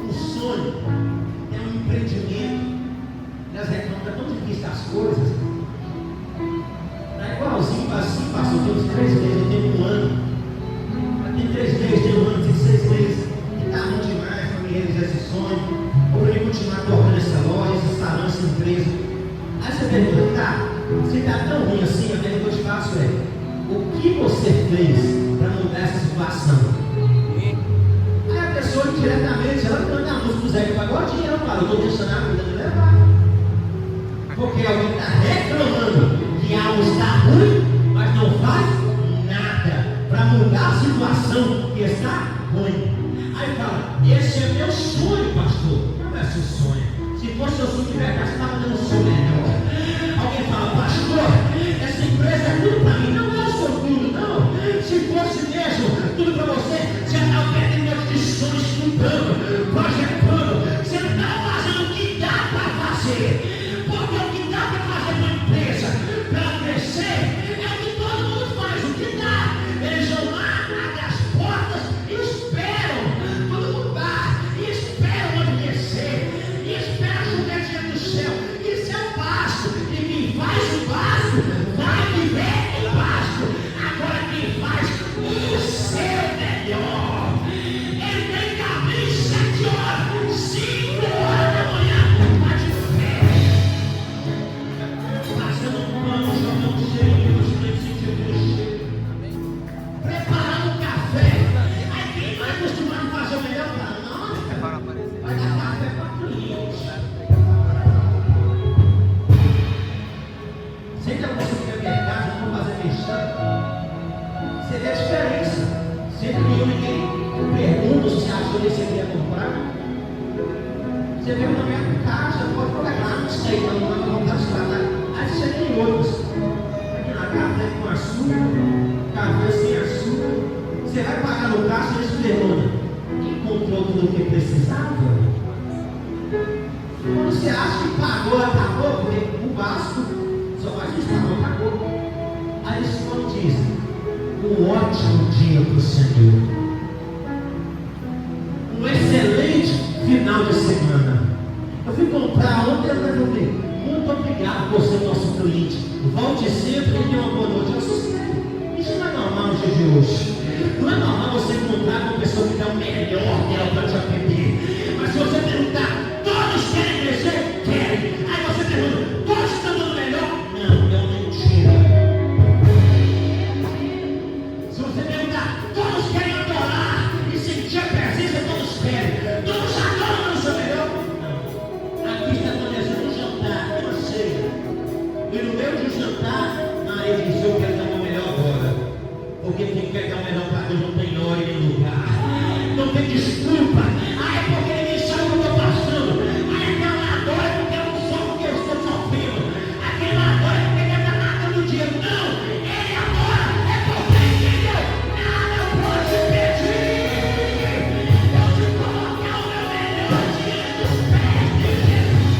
um sonho, têm um empreendimento, elas reclamam: é tão difícil as coisas. Não é igualzinho assim, passou uns 3 meses, eu tenho 1 ano. Tem 3 meses, tem 1 ano, tem 6 meses. E está bom demais para me realizar esse sonho. Ou para eu continuar tocando essa loja, esse salão, essa empresa. Aí você pergunta: tá, se está tão ruim assim, a pergunta que eu te faço é: o que você fez para mudar essa situação? Aí a pessoa indiretamente, ela canta a música do Zeca Pagodinho, ela fala: eu estou deixando a vida me levar. Porque alguém está reclamando que algo está ruim, mas não faz nada para mudar a situação que está ruim. Aí fala: esse é meu sonho, pastor. Não é seu sonho. Se fosse seu sonho de verdade, você estava dando o seu melhor. Alguém fala: pastor, essa empresa é tudo para mim. Não é o seu tudo, não. Se fosse mesmo tudo para você, você estava perdendo um monte de sonhos, estudando, projetando. Você não estava fazendo o que dá para fazer. Porque o que dá para fazer uma empresa, para ela crescer, é o que todo mundo faz, o que dá. Eles vão lá, abrem as portas e esperam todo mundo dá, e esperam amanhecer, e esperam chover diante do céu. Isso é o pasto, e quem faz o pasto vai viver o pasto. Agora quem faz o seu melhor, ele tem que abrir 7 horas, 5 horas da manhã, vai de pé. Passando um pano, jogando cheiro, preparando um café. Aí quem vai acostumar a fazer o melhor fala: não, vai dar café para clientes. Sempre eu vou supermercado, não vou fazer mexer. Você vê a diferença. Sempre que eu ninguém pergunta se achou que você queria comprar. Você vê uma minha caixa, pode colocar, não sei, não vou comprar os trabalhos. Aí você tem outros. Aqui na café com açúcar, café sem açúcar. Você vai pagar no caixa e eles perguntam: encontrou tudo o que precisava? Quando você acha que pagou, acabou, porque o básico só faz isso, pagou, acabou. Aí eles quando dizem: um ótimo dia para o Senhor, um excelente final de semana. Eu fui comprar ontem, eu falei: muito obrigado por ser nosso cliente. Volte sempre e dê uma boa noite. Eu assustei. Isso não é normal no dia de hoje. Não é normal você encontrar uma pessoa que dá o melhor dela para te atender. Mas se você perguntar: todos querem crescer? Querem. Aí você pergunta: todos estão dando melhor? Não, é uma mentira. Se você perguntar: todos querem adorar e sentir a presença, todos querem. Todos adoram o seu melhor? Não. Aqui está acontecendo um jantar, uma ceia. E no meio do jantar, Maria disse: eu quero dar o melhor agora. Porque quem quer dar o melhor para Deus não tem hora e nem lugar. Não tem desculpa. Ah, é porque ninguém sabe o que eu estou passando. Ah, aquela adora porque eu não sou o que eu estou sofrendo. Aquele adora porque ele está matando o dia. Não, ele adora é porque entendeu. Nada pode impedir. Eu te colocar o meu melhor diante dos pés de Jesus.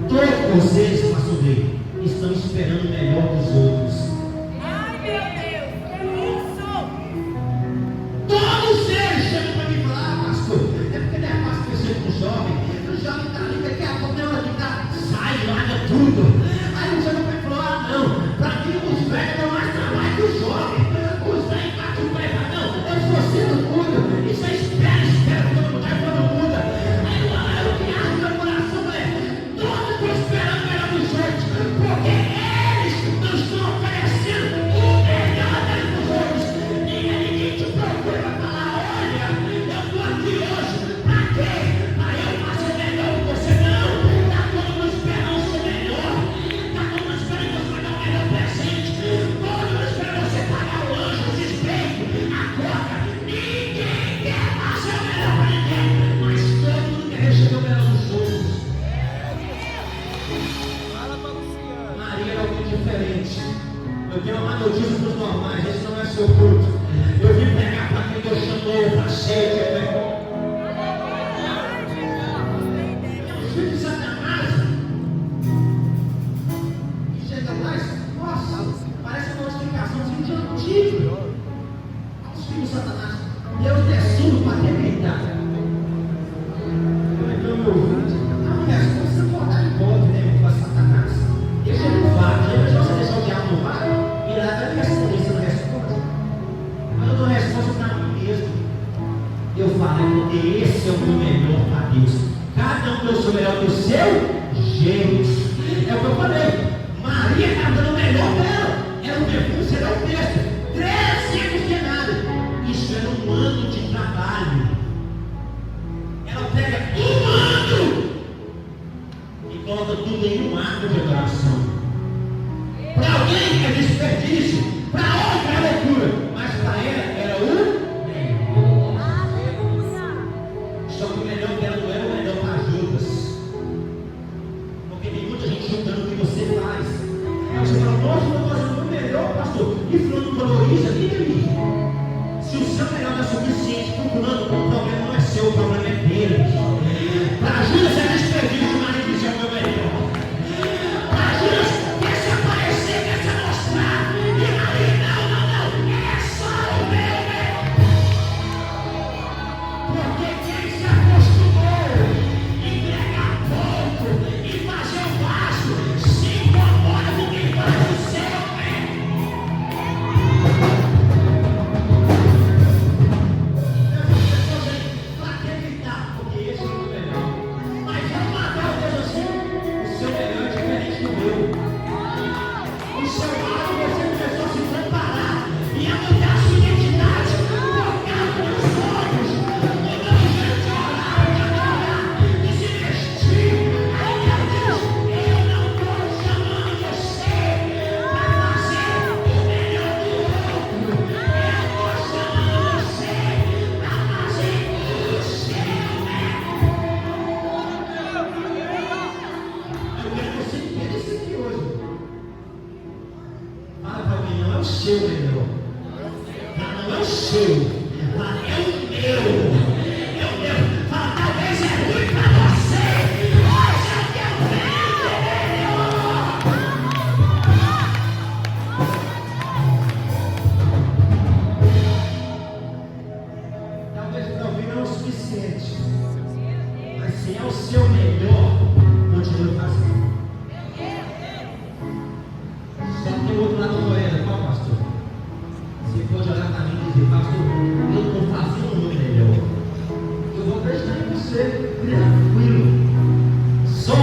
Todos vocês, pastor Rei, estão esperando o melhor dos outros. Ai, meu Deus, que isso? Todos eles chegam para mim e falam: pastor, é porque não é fácil crescer com o jovem. O jovem está ali, daqui a pouco na hora que está, sai, larga tudo. Aí o jovem vai falar: não, para mim os velhos dão mais trabalho que o jovem. Os velhos batem o pé e falam: não, mas você não muda. Isso é espera quando muda, quando muda. Aí o que acha no meu coração é: todos estão esperando o melhor dos outros, porque eles não estão oferecendo o melhor dos outros. Ninguém te procura para falar: olha, eu estou aqui hoje, para quê? Para eu fazer melhor que você. Não, está todo mundo esperando ser melhor, está todo mundo esperando você pagar o melhor presente, todo mundo esperando você pagar o lanche, o despeito, a conta. Ninguém quer fazer o melhor para ninguém, mas todo mundo quer receber o melhor dos outros. Maria era algo diferente. Eu tenho uma notícia para os normais: esse não é seu culto. Eu vim pegar para quem Deus chamou para ser, né? Os filhos de Satanás. E chega mais, nossa, parece uma notificação de antigo. Os filhos de Satanás. Deus descendo para arrebentar. Então, meu ouvido, a resposta você pode dar de volta, né, para Satanás. Deixa ele no vácuo. Já você deixar o diabo no vácuo? E lá vai responder, você não responde. Mas eu dou resposta para mim mesmo. Eu falei porque esse é o meu melhor para Deus. Cada um deu o seu melhor do seu jeito. É o que eu falei. Maria está dando o melhor dela. Era um perfume, será o texto. 300 denários. Isso era um ano de trabalho. Ela pega um ano e coloca tudo em um ato de adoração. Para alguém é desperdício, para outra é loucura, mas para ela era o melhor. Só que o melhor dela não era o melhor para Judas, porque tem muita gente julgando o que você faz. Aí você fala: nossa, eu estou fazendo o melhor, pastor, e fulano valoriza, e aí? Se o seu melhor não é suficiente para o fulano, o problema não é seu, o problema é dele. Para Judas é desperdício, o marido diz: é o meu melhor. Para Judas, quer se aparecer, quer se mostrar. E aí, não, é só o meu melhor. Porque quem se acostumou a entregar pouco e fazer o vaso, se incomoda com quem faz o seu bem. Para que gritar? Porque esse é o meu melhor. Mas eu matar o Deus assim, o seu melhor é diferente do meu. O seu lado você começou a se preparar e a mudar a sua identidade por causa dos outros. Mudou o jeito de orar, de adorar, de se vestir. Aí Deus diz: eu não estou chamando você para fazer o melhor do outro. Eu estou chamando você para fazer o seu melhor. Eu quero que você entenda isso aqui hoje. Fala para alguém: não é o seu melhor. Não é o seu. Fala: é o meu. É o meu. Fala: talvez é ruim para você, mas eu quero ver o melhor. Talvez para alguém não é o suficiente, mas se é o seu melhor, continue fazendo. Só que tem outro lado da moeda, qual, pastor? Você pode olhar para mim e dizer: pastor, eu estou fazendo o meu melhor. Eu vou acreditar em você, tranquilo. Só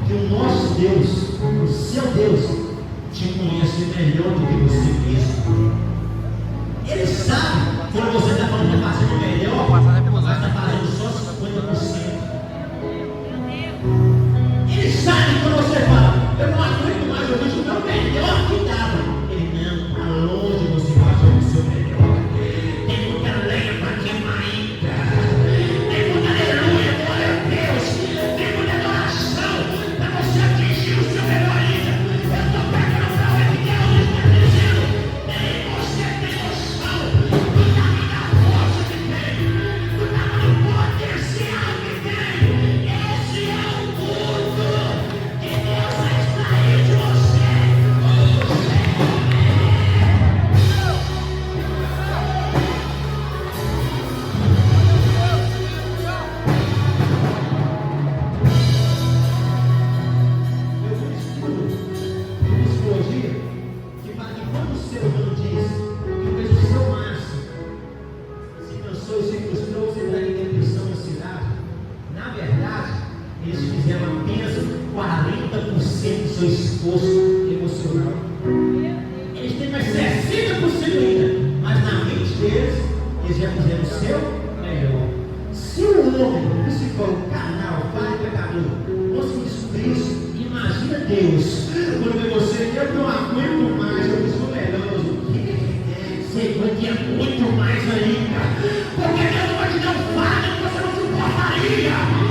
que o nosso Deus, o seu Deus, te conhece melhor do que você mesmo. Ele sabe quando você está falando para fazer o melhor, mas está fazendo só 50%. Ele sabe quando você fala: eu não aguento mais, eu vejo o meu melhor que dava. Ele: não, está longe de você fazer o seu melhor. Tem muita lenha para queimar ainda. Tem muita aleluia, glória a Deus. Tem muita adoração para você atingir o seu melhor ainda. Eu estou pegando para o que Deus está dizendo. Nem você tem noção do tamanho da força que tem, do tamanho do potencial que tem. 60% do seu esforço emocional. Eles têm mais 60% ainda, mas na mente deles, eles já fizeram o seu melhor. Se o homem, psicólogo, carnal, pai pecador, conseguir isso, imagina Deus, quando vê você, eu não aguento mais, eu fiz o melhor. Você aguenta muito mais ainda, porque Deus vai te dar um fardo que você não suportaria.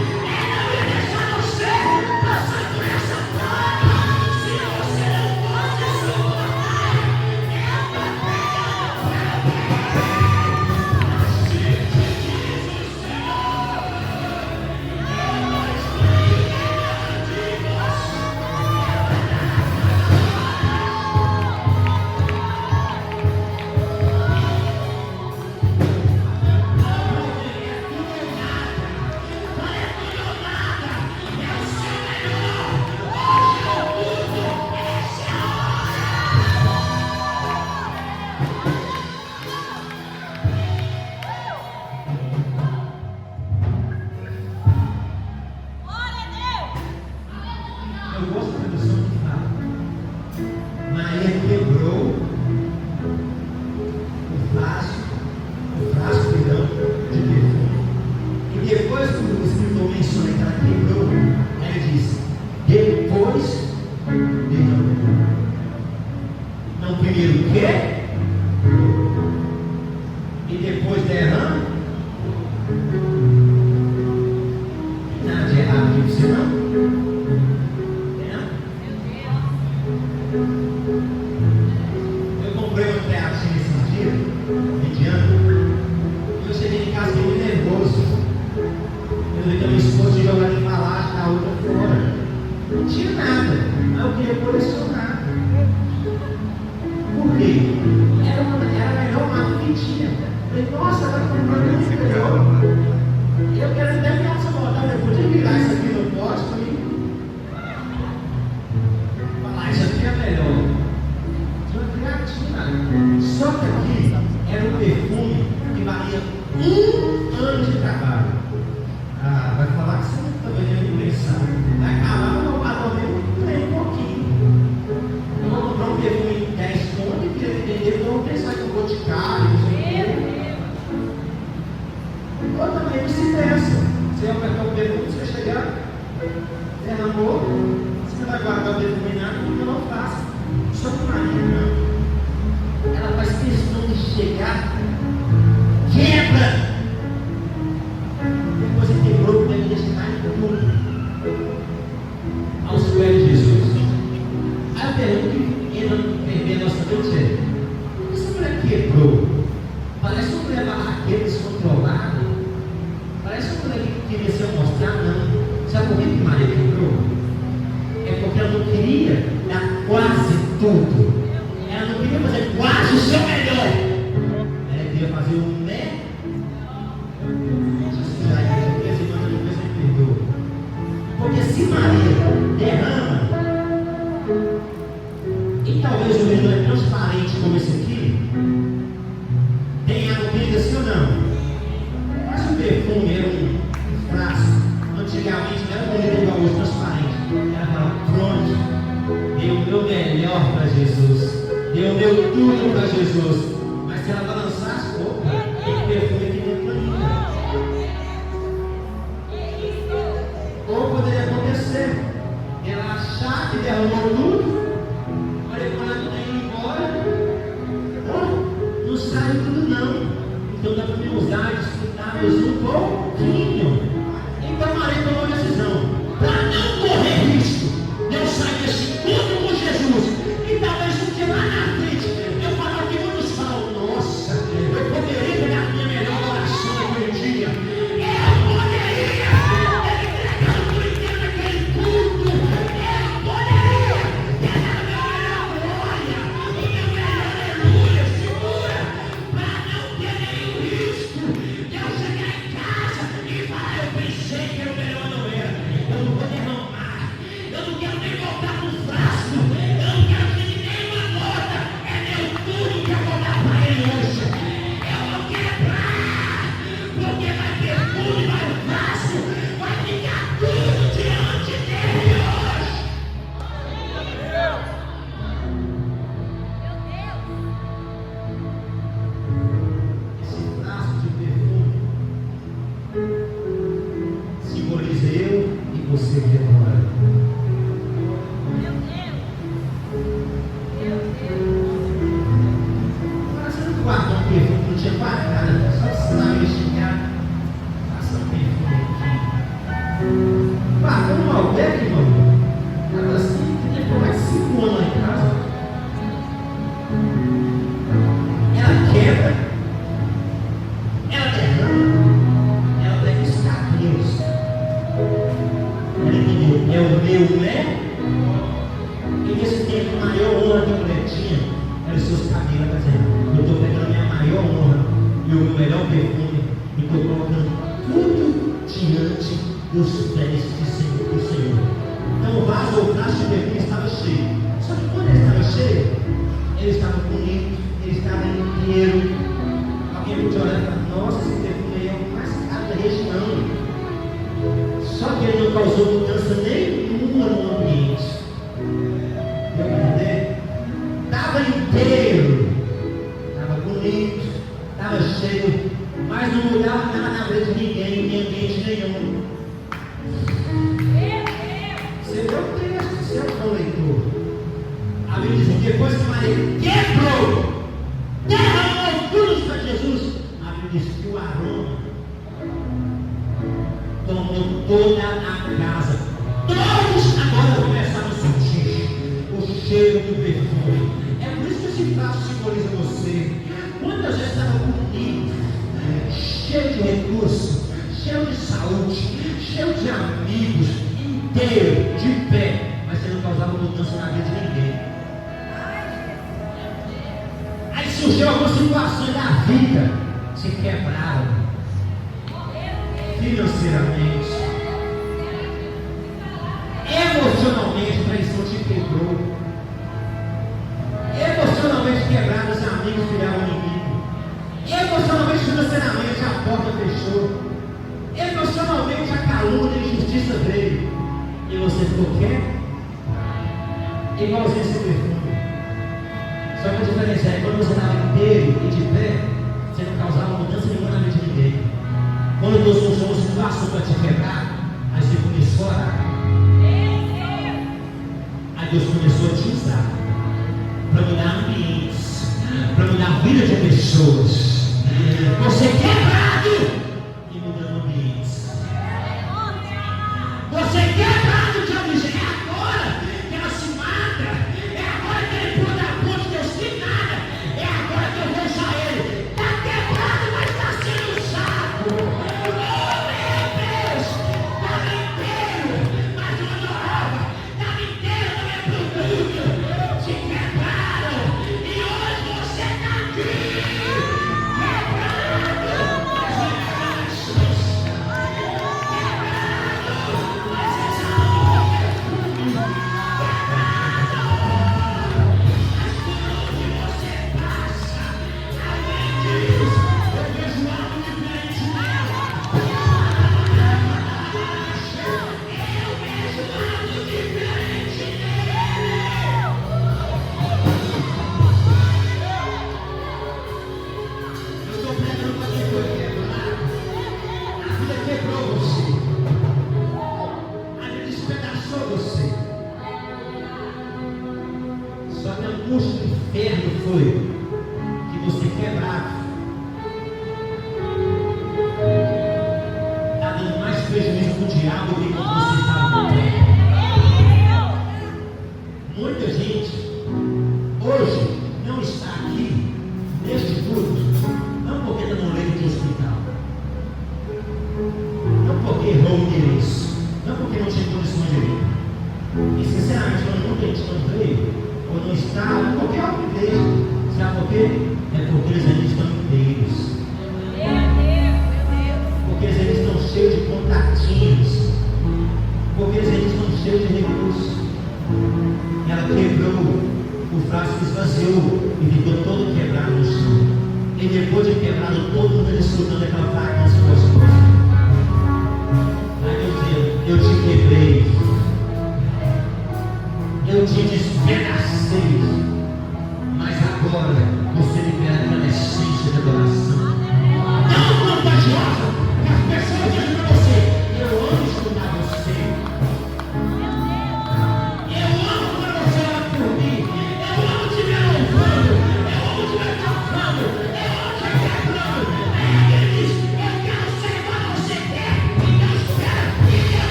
Sei que eu melhor não é. honra que a mulher tinha era os seus cabelos. Ela está dizendo: eu estou pegando a minha maior honra e o meu melhor perfume e estou colocando tudo diante dos pés do Senhor. Então o vaso ou frasco de perfume estava cheio. Só que quando ele estava cheio, ele estava bonito, ele estava inteiro. Alguém podia olhar e falar: nossa, esse perfume aí é o mais caro da região. Só que ele não causou mudança nenhuma no ambiente. Deu para entender? Estava inteiro, estava bonito, estava cheio, mas não mudava nada na vida de ninguém, em ambiente nenhum. Você deu o texto, você é um bom leitor. A Bíblia diz que depois que Maria quebrou, derramou tudo para Jesus, a Bíblia diz que o aroma tomou toda a casa. Todos agora começaram a sentir o cheiro do perfume. É por isso que esse frasco simboliza você. Quantas vezes estava bonito, cheio de recursos, cheio de saúde, cheio de amigos, inteiro, de pé, mas você não causava mudança na vida de ninguém. Aí surgiu algumas situações da vida, se quebraram financeiramente, emocionalmente, a traição te quebrou, emocionalmente quebrado, os amigos viraram inimigo, emocionalmente, financeiramente, a porta fechou, emocionalmente, a calúnia e a injustiça veio, e você ficou quieto, igualzinho esse perfume. Só que a diferença é que quando você estava inteiro e de pé, você não causava mudança nenhuma na vida de ninguém. Quando Deus usou uma situação para te quebrar, aí você começou a orar. Aí Deus começou a te usar para mudar ambientes, para mudar a vida de pessoas. Você quebrado e mudando ambientes. Você quebrado de ambiente. É agora que ela se mata. É agora que ele pula da ponte, Deus tem nada. É agora que eu vou usar ele. Está quebrado, mas está sendo usado. Yeah.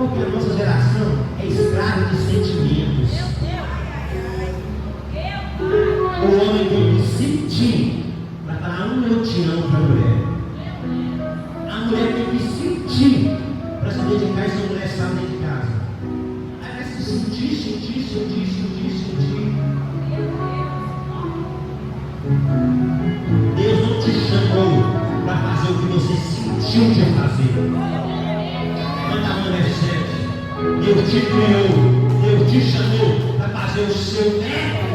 Porque a nossa geração é escrava de sentimentos. O homem tem que sentir para falar eu te amo para a mulher. A mulher tem que sentir para se dedicar e se mulher estar dentro de casa. Aí vai se sentir. Deus não te chamou para fazer o que você sentiu de fazer. Manda a mulher certa. Deus te criou, Deus te chamou para fazer o seu tempo.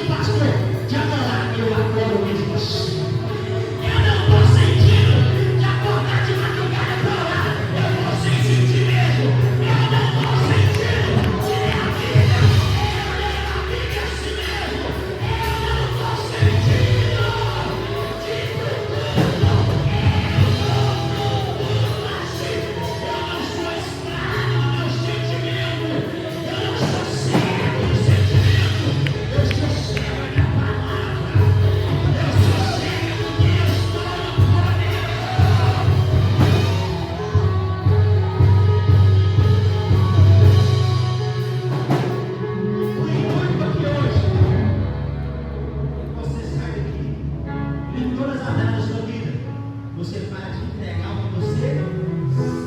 Pastor, de adorar, eu adoro mesmo assim. Eu não estou sentindo de acordar de madrugada para orar. Eu vou sentir mesmo. Eu não estou sentindo de ler a Bíblia. Eu leio a Bíblia assim mesmo. Eu não estou sentindo de tudo. Assim. Eu não sou escravo do meu sentimento. Eu não sou cego do sentimento. Eu sou cego da palavra. Eu sou cego do Deus Todo-Poderoso. O intuito aqui hoje, você sai daqui, em todas as áreas da sua vida, você para de entregar o que você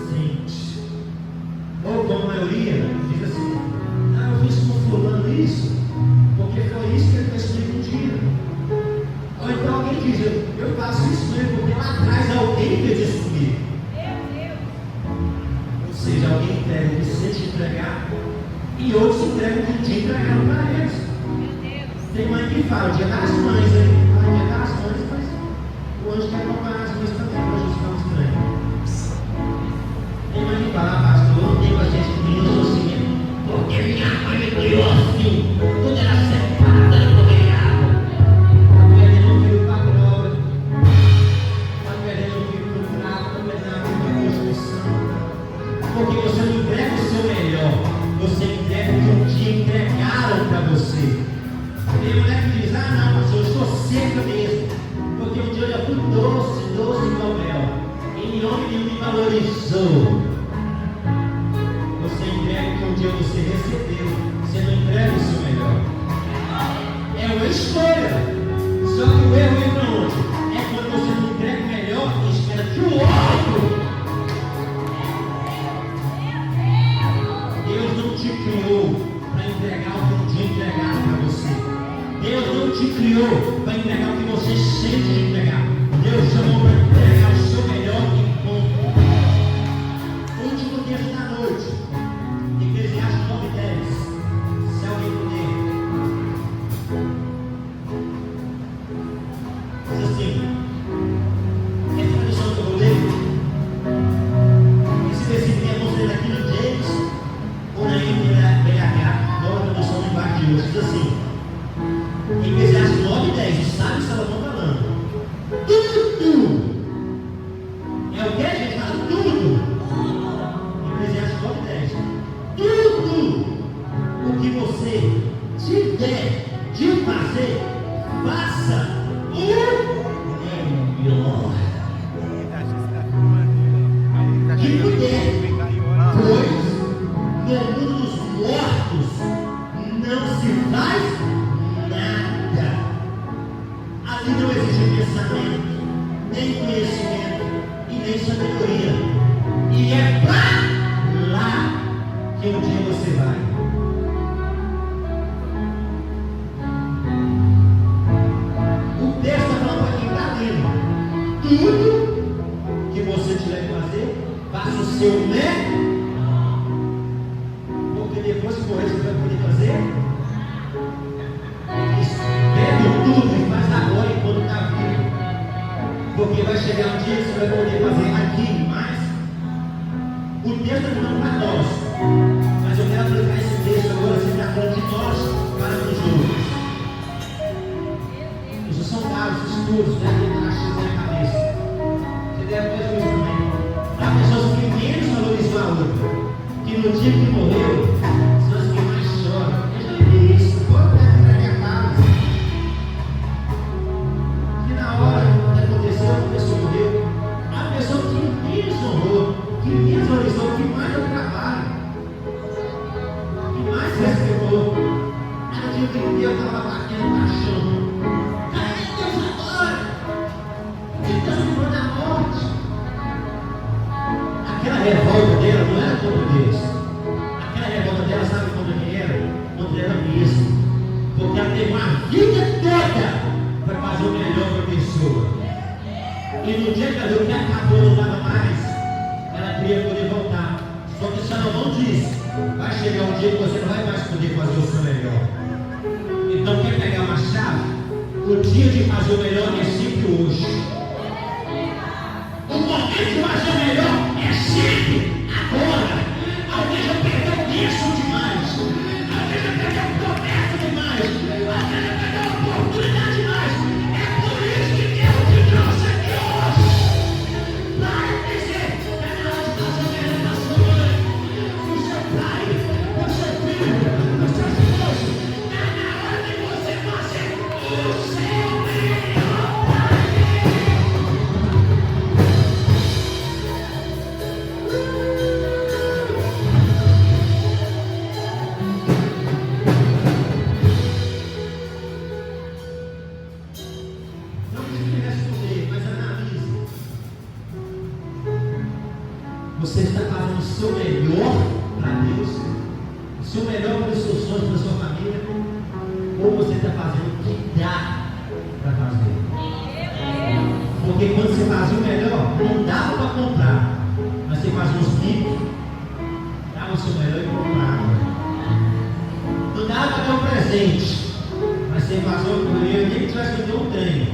sente. Ou como a maioria diz assim, eu fiz com fulano isso, porque foi isso que ele fez comigo um dia. Ou então alguém diz, eu faço isso mesmo porque lá atrás alguém fez isso comigo. Ou seja, alguém entrega o que sente entregar e outros entregam o que te entregaram para eles. Tem mãe que fala, dia das mães, hein? Dia das mães, mas o anjo quer comparar as mães também, para ajustar os estranhos. Tem mãe que fala, pastor, eu não tenho paciência com menino, eu sou assim mesmo. Porque minha mãe me criou assim, tudo era separado, era comercial. A mulher dele não veio para a droga, a mulher dele não veio para o prato, a mulher dele não veio para a construção. Porque você não entrega o seu melhor, você entrega o que um dia entregaram para você. Tem mulher que diz, não, pastor, eu estou seca mesmo, porque um dia eu já fui doce igual mel, e homem nenhum me valorizou. Você entrega o que um dia você recebeu, você não entrega o seu melhor. É uma escolha. Só que o erro entra onde? É quando você não entrega o melhor e espera que o outro. Deus não te criou para entregar o que um dia entregaram para você. Deus não te criou para entregar o que você sente de entregar. Deus chamou para entregar o seu melhor e ponto. Último texto da noite, Eclesiastes 9:10. Se alguém puder, diz assim: essa tradução que eu vou ler, esse versículo é mostrado aqui no James ou na NBH, nova tradução do linguagem de hoje. Diz assim: Eclesiastes 9:10, o sábio Salomão falando. Tudo é o que a gente fala, tudo. Eclesiastes 9:10. Tudo o que você tiver de fazer, faça o melhor que puder, pois no mundo dos mortos não se faz nada. Ali não existe pensamento, nem conhecimento e nem sabedoria. E é para lá que um dia você vai. O texto está falando para quem está lendo. Tudo que você tiver que fazer, faça o seu melhor. Porque depois que morrer, você vai poder fazer. Pega tudo e faz agora enquanto está vivo. Porque vai chegar um dia que você vai poder fazer aquilo mais. O texto está falando para nós. Mas eu quero aplicar esse texto agora. Você está falando de nós para os outros. Isso são dados, estudos, né? Que está na minha cabeça. Você deve fazer isso também. Há pessoas que menos valorizam a outra. Que no dia que morreu, são as que mais choram. Eu já vi isso. Pode ter na minha casa. Que na hora que aconteceu, a pessoa morreu. revolta dela não era contra Deus. Aquela revolta dela, sabe contra quem era? Contra ela mesma. Porque ela teve uma vida toda para fazer o melhor para a pessoa. E no dia que ela viu que acabou, não dava mais, ela queria poder voltar. Só que Salomão disse: vai chegar um dia que você não vai mais poder fazer o seu melhor. Então, quer pegar uma chave? O dia de fazer o melhor é sempre hoje. O momento de fazer o melhor é sempre agora. Alguém já perdeu isso demais. Alguém já perdeu promessa demais. Alguém já perdeu oportunidade demais. É por isso que Deus te trouxe aqui hoje. Para dizer: é na hora de fazer o melhor da sua mãe, do seu pai, do seu filho, dos seus irmãos. É na hora de você fazer o seu melhor para Deus. Não precisa responder, mas analise. Você está fazendo o seu melhor para Deus? O seu melhor para os seus sonhos, para a sua família? Ou você está fazendo o que dá para fazer? Porque quando você fazia o melhor, não dava para comprar, mas você fazia os bicos, dava o seu melhor e comprava. Não dava para dar um presente, mas você fazia uma correria, nem que tivesse que ter um trem,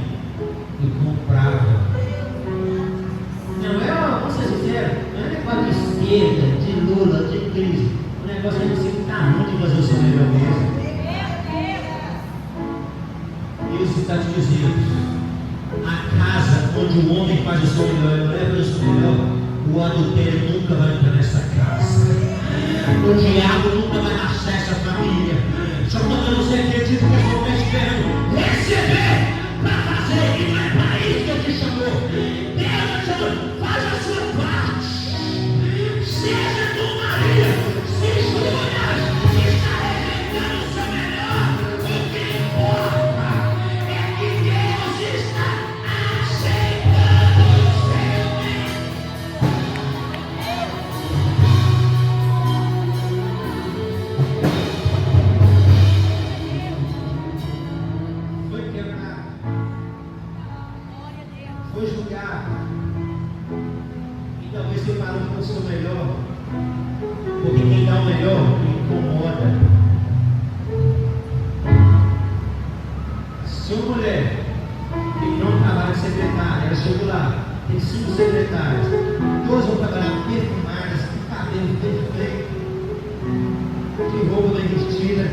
e comprava. Não é, vamos ser sinceros, não é negócio de esquerda, de Lula, de Cristo. O negócio é você que está ruim de fazer o seu melhor mesmo. Deus está te dizendo: a casa onde o homem faz o seu melhor, a mulher faz o seu melhor, o adultério nunca vai entrar nessa casa. O diabo nunca vai achar essa família. Só quando você acredita que a pessoa está esperando receber para fazer, e não é para isso que Deus te chamou. Deus te chamou, faz a sua parte. Seja tu Maria, se Judas está realizando o seu melhor, o que importa é que Deus está aceitando o seu melhor. Foi quebrado, foi julgado, e talvez você parou com o seu melhor, porque quem dá o melhor incomoda. Se uma mulher que não trabalha de secretária, ela chegou lá, tem 5 secretárias, 2 vão trabalhar perfumadas, com cabelo perfeito, que roupa bem vestida.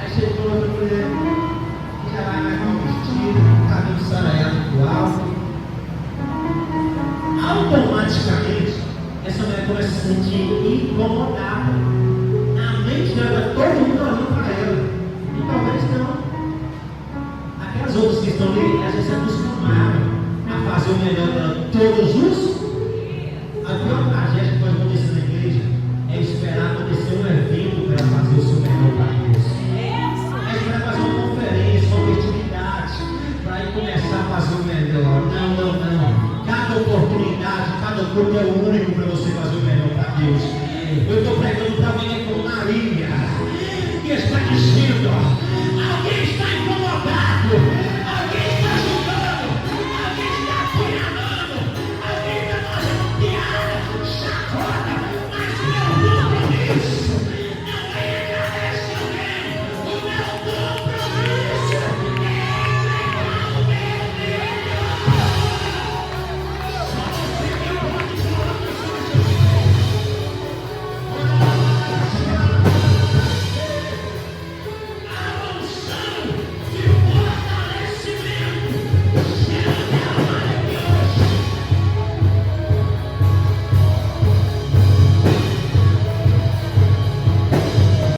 Aí chegou outra mulher, que já vai mais mal vestida, com cabelo saraiado do alto. Automaticamente, essa mulher começa a se sentir incomodada. Na mente dela, todo mundo olhando para ela. E talvez não. Aquelas outras que estão ali, às vezes se acostumaram a fazer o melhor dela todos os. A pior tragédia que pode acontecer na igreja é esperar acontecer um evento para ela fazer o seu melhor para Deus. É esperar fazer uma conferência, uma festividade, para aí começar a fazer o melhor. Não. Cada oportunidade, cada culto é único para você fazer o melhor para Deus. Eu estou pregando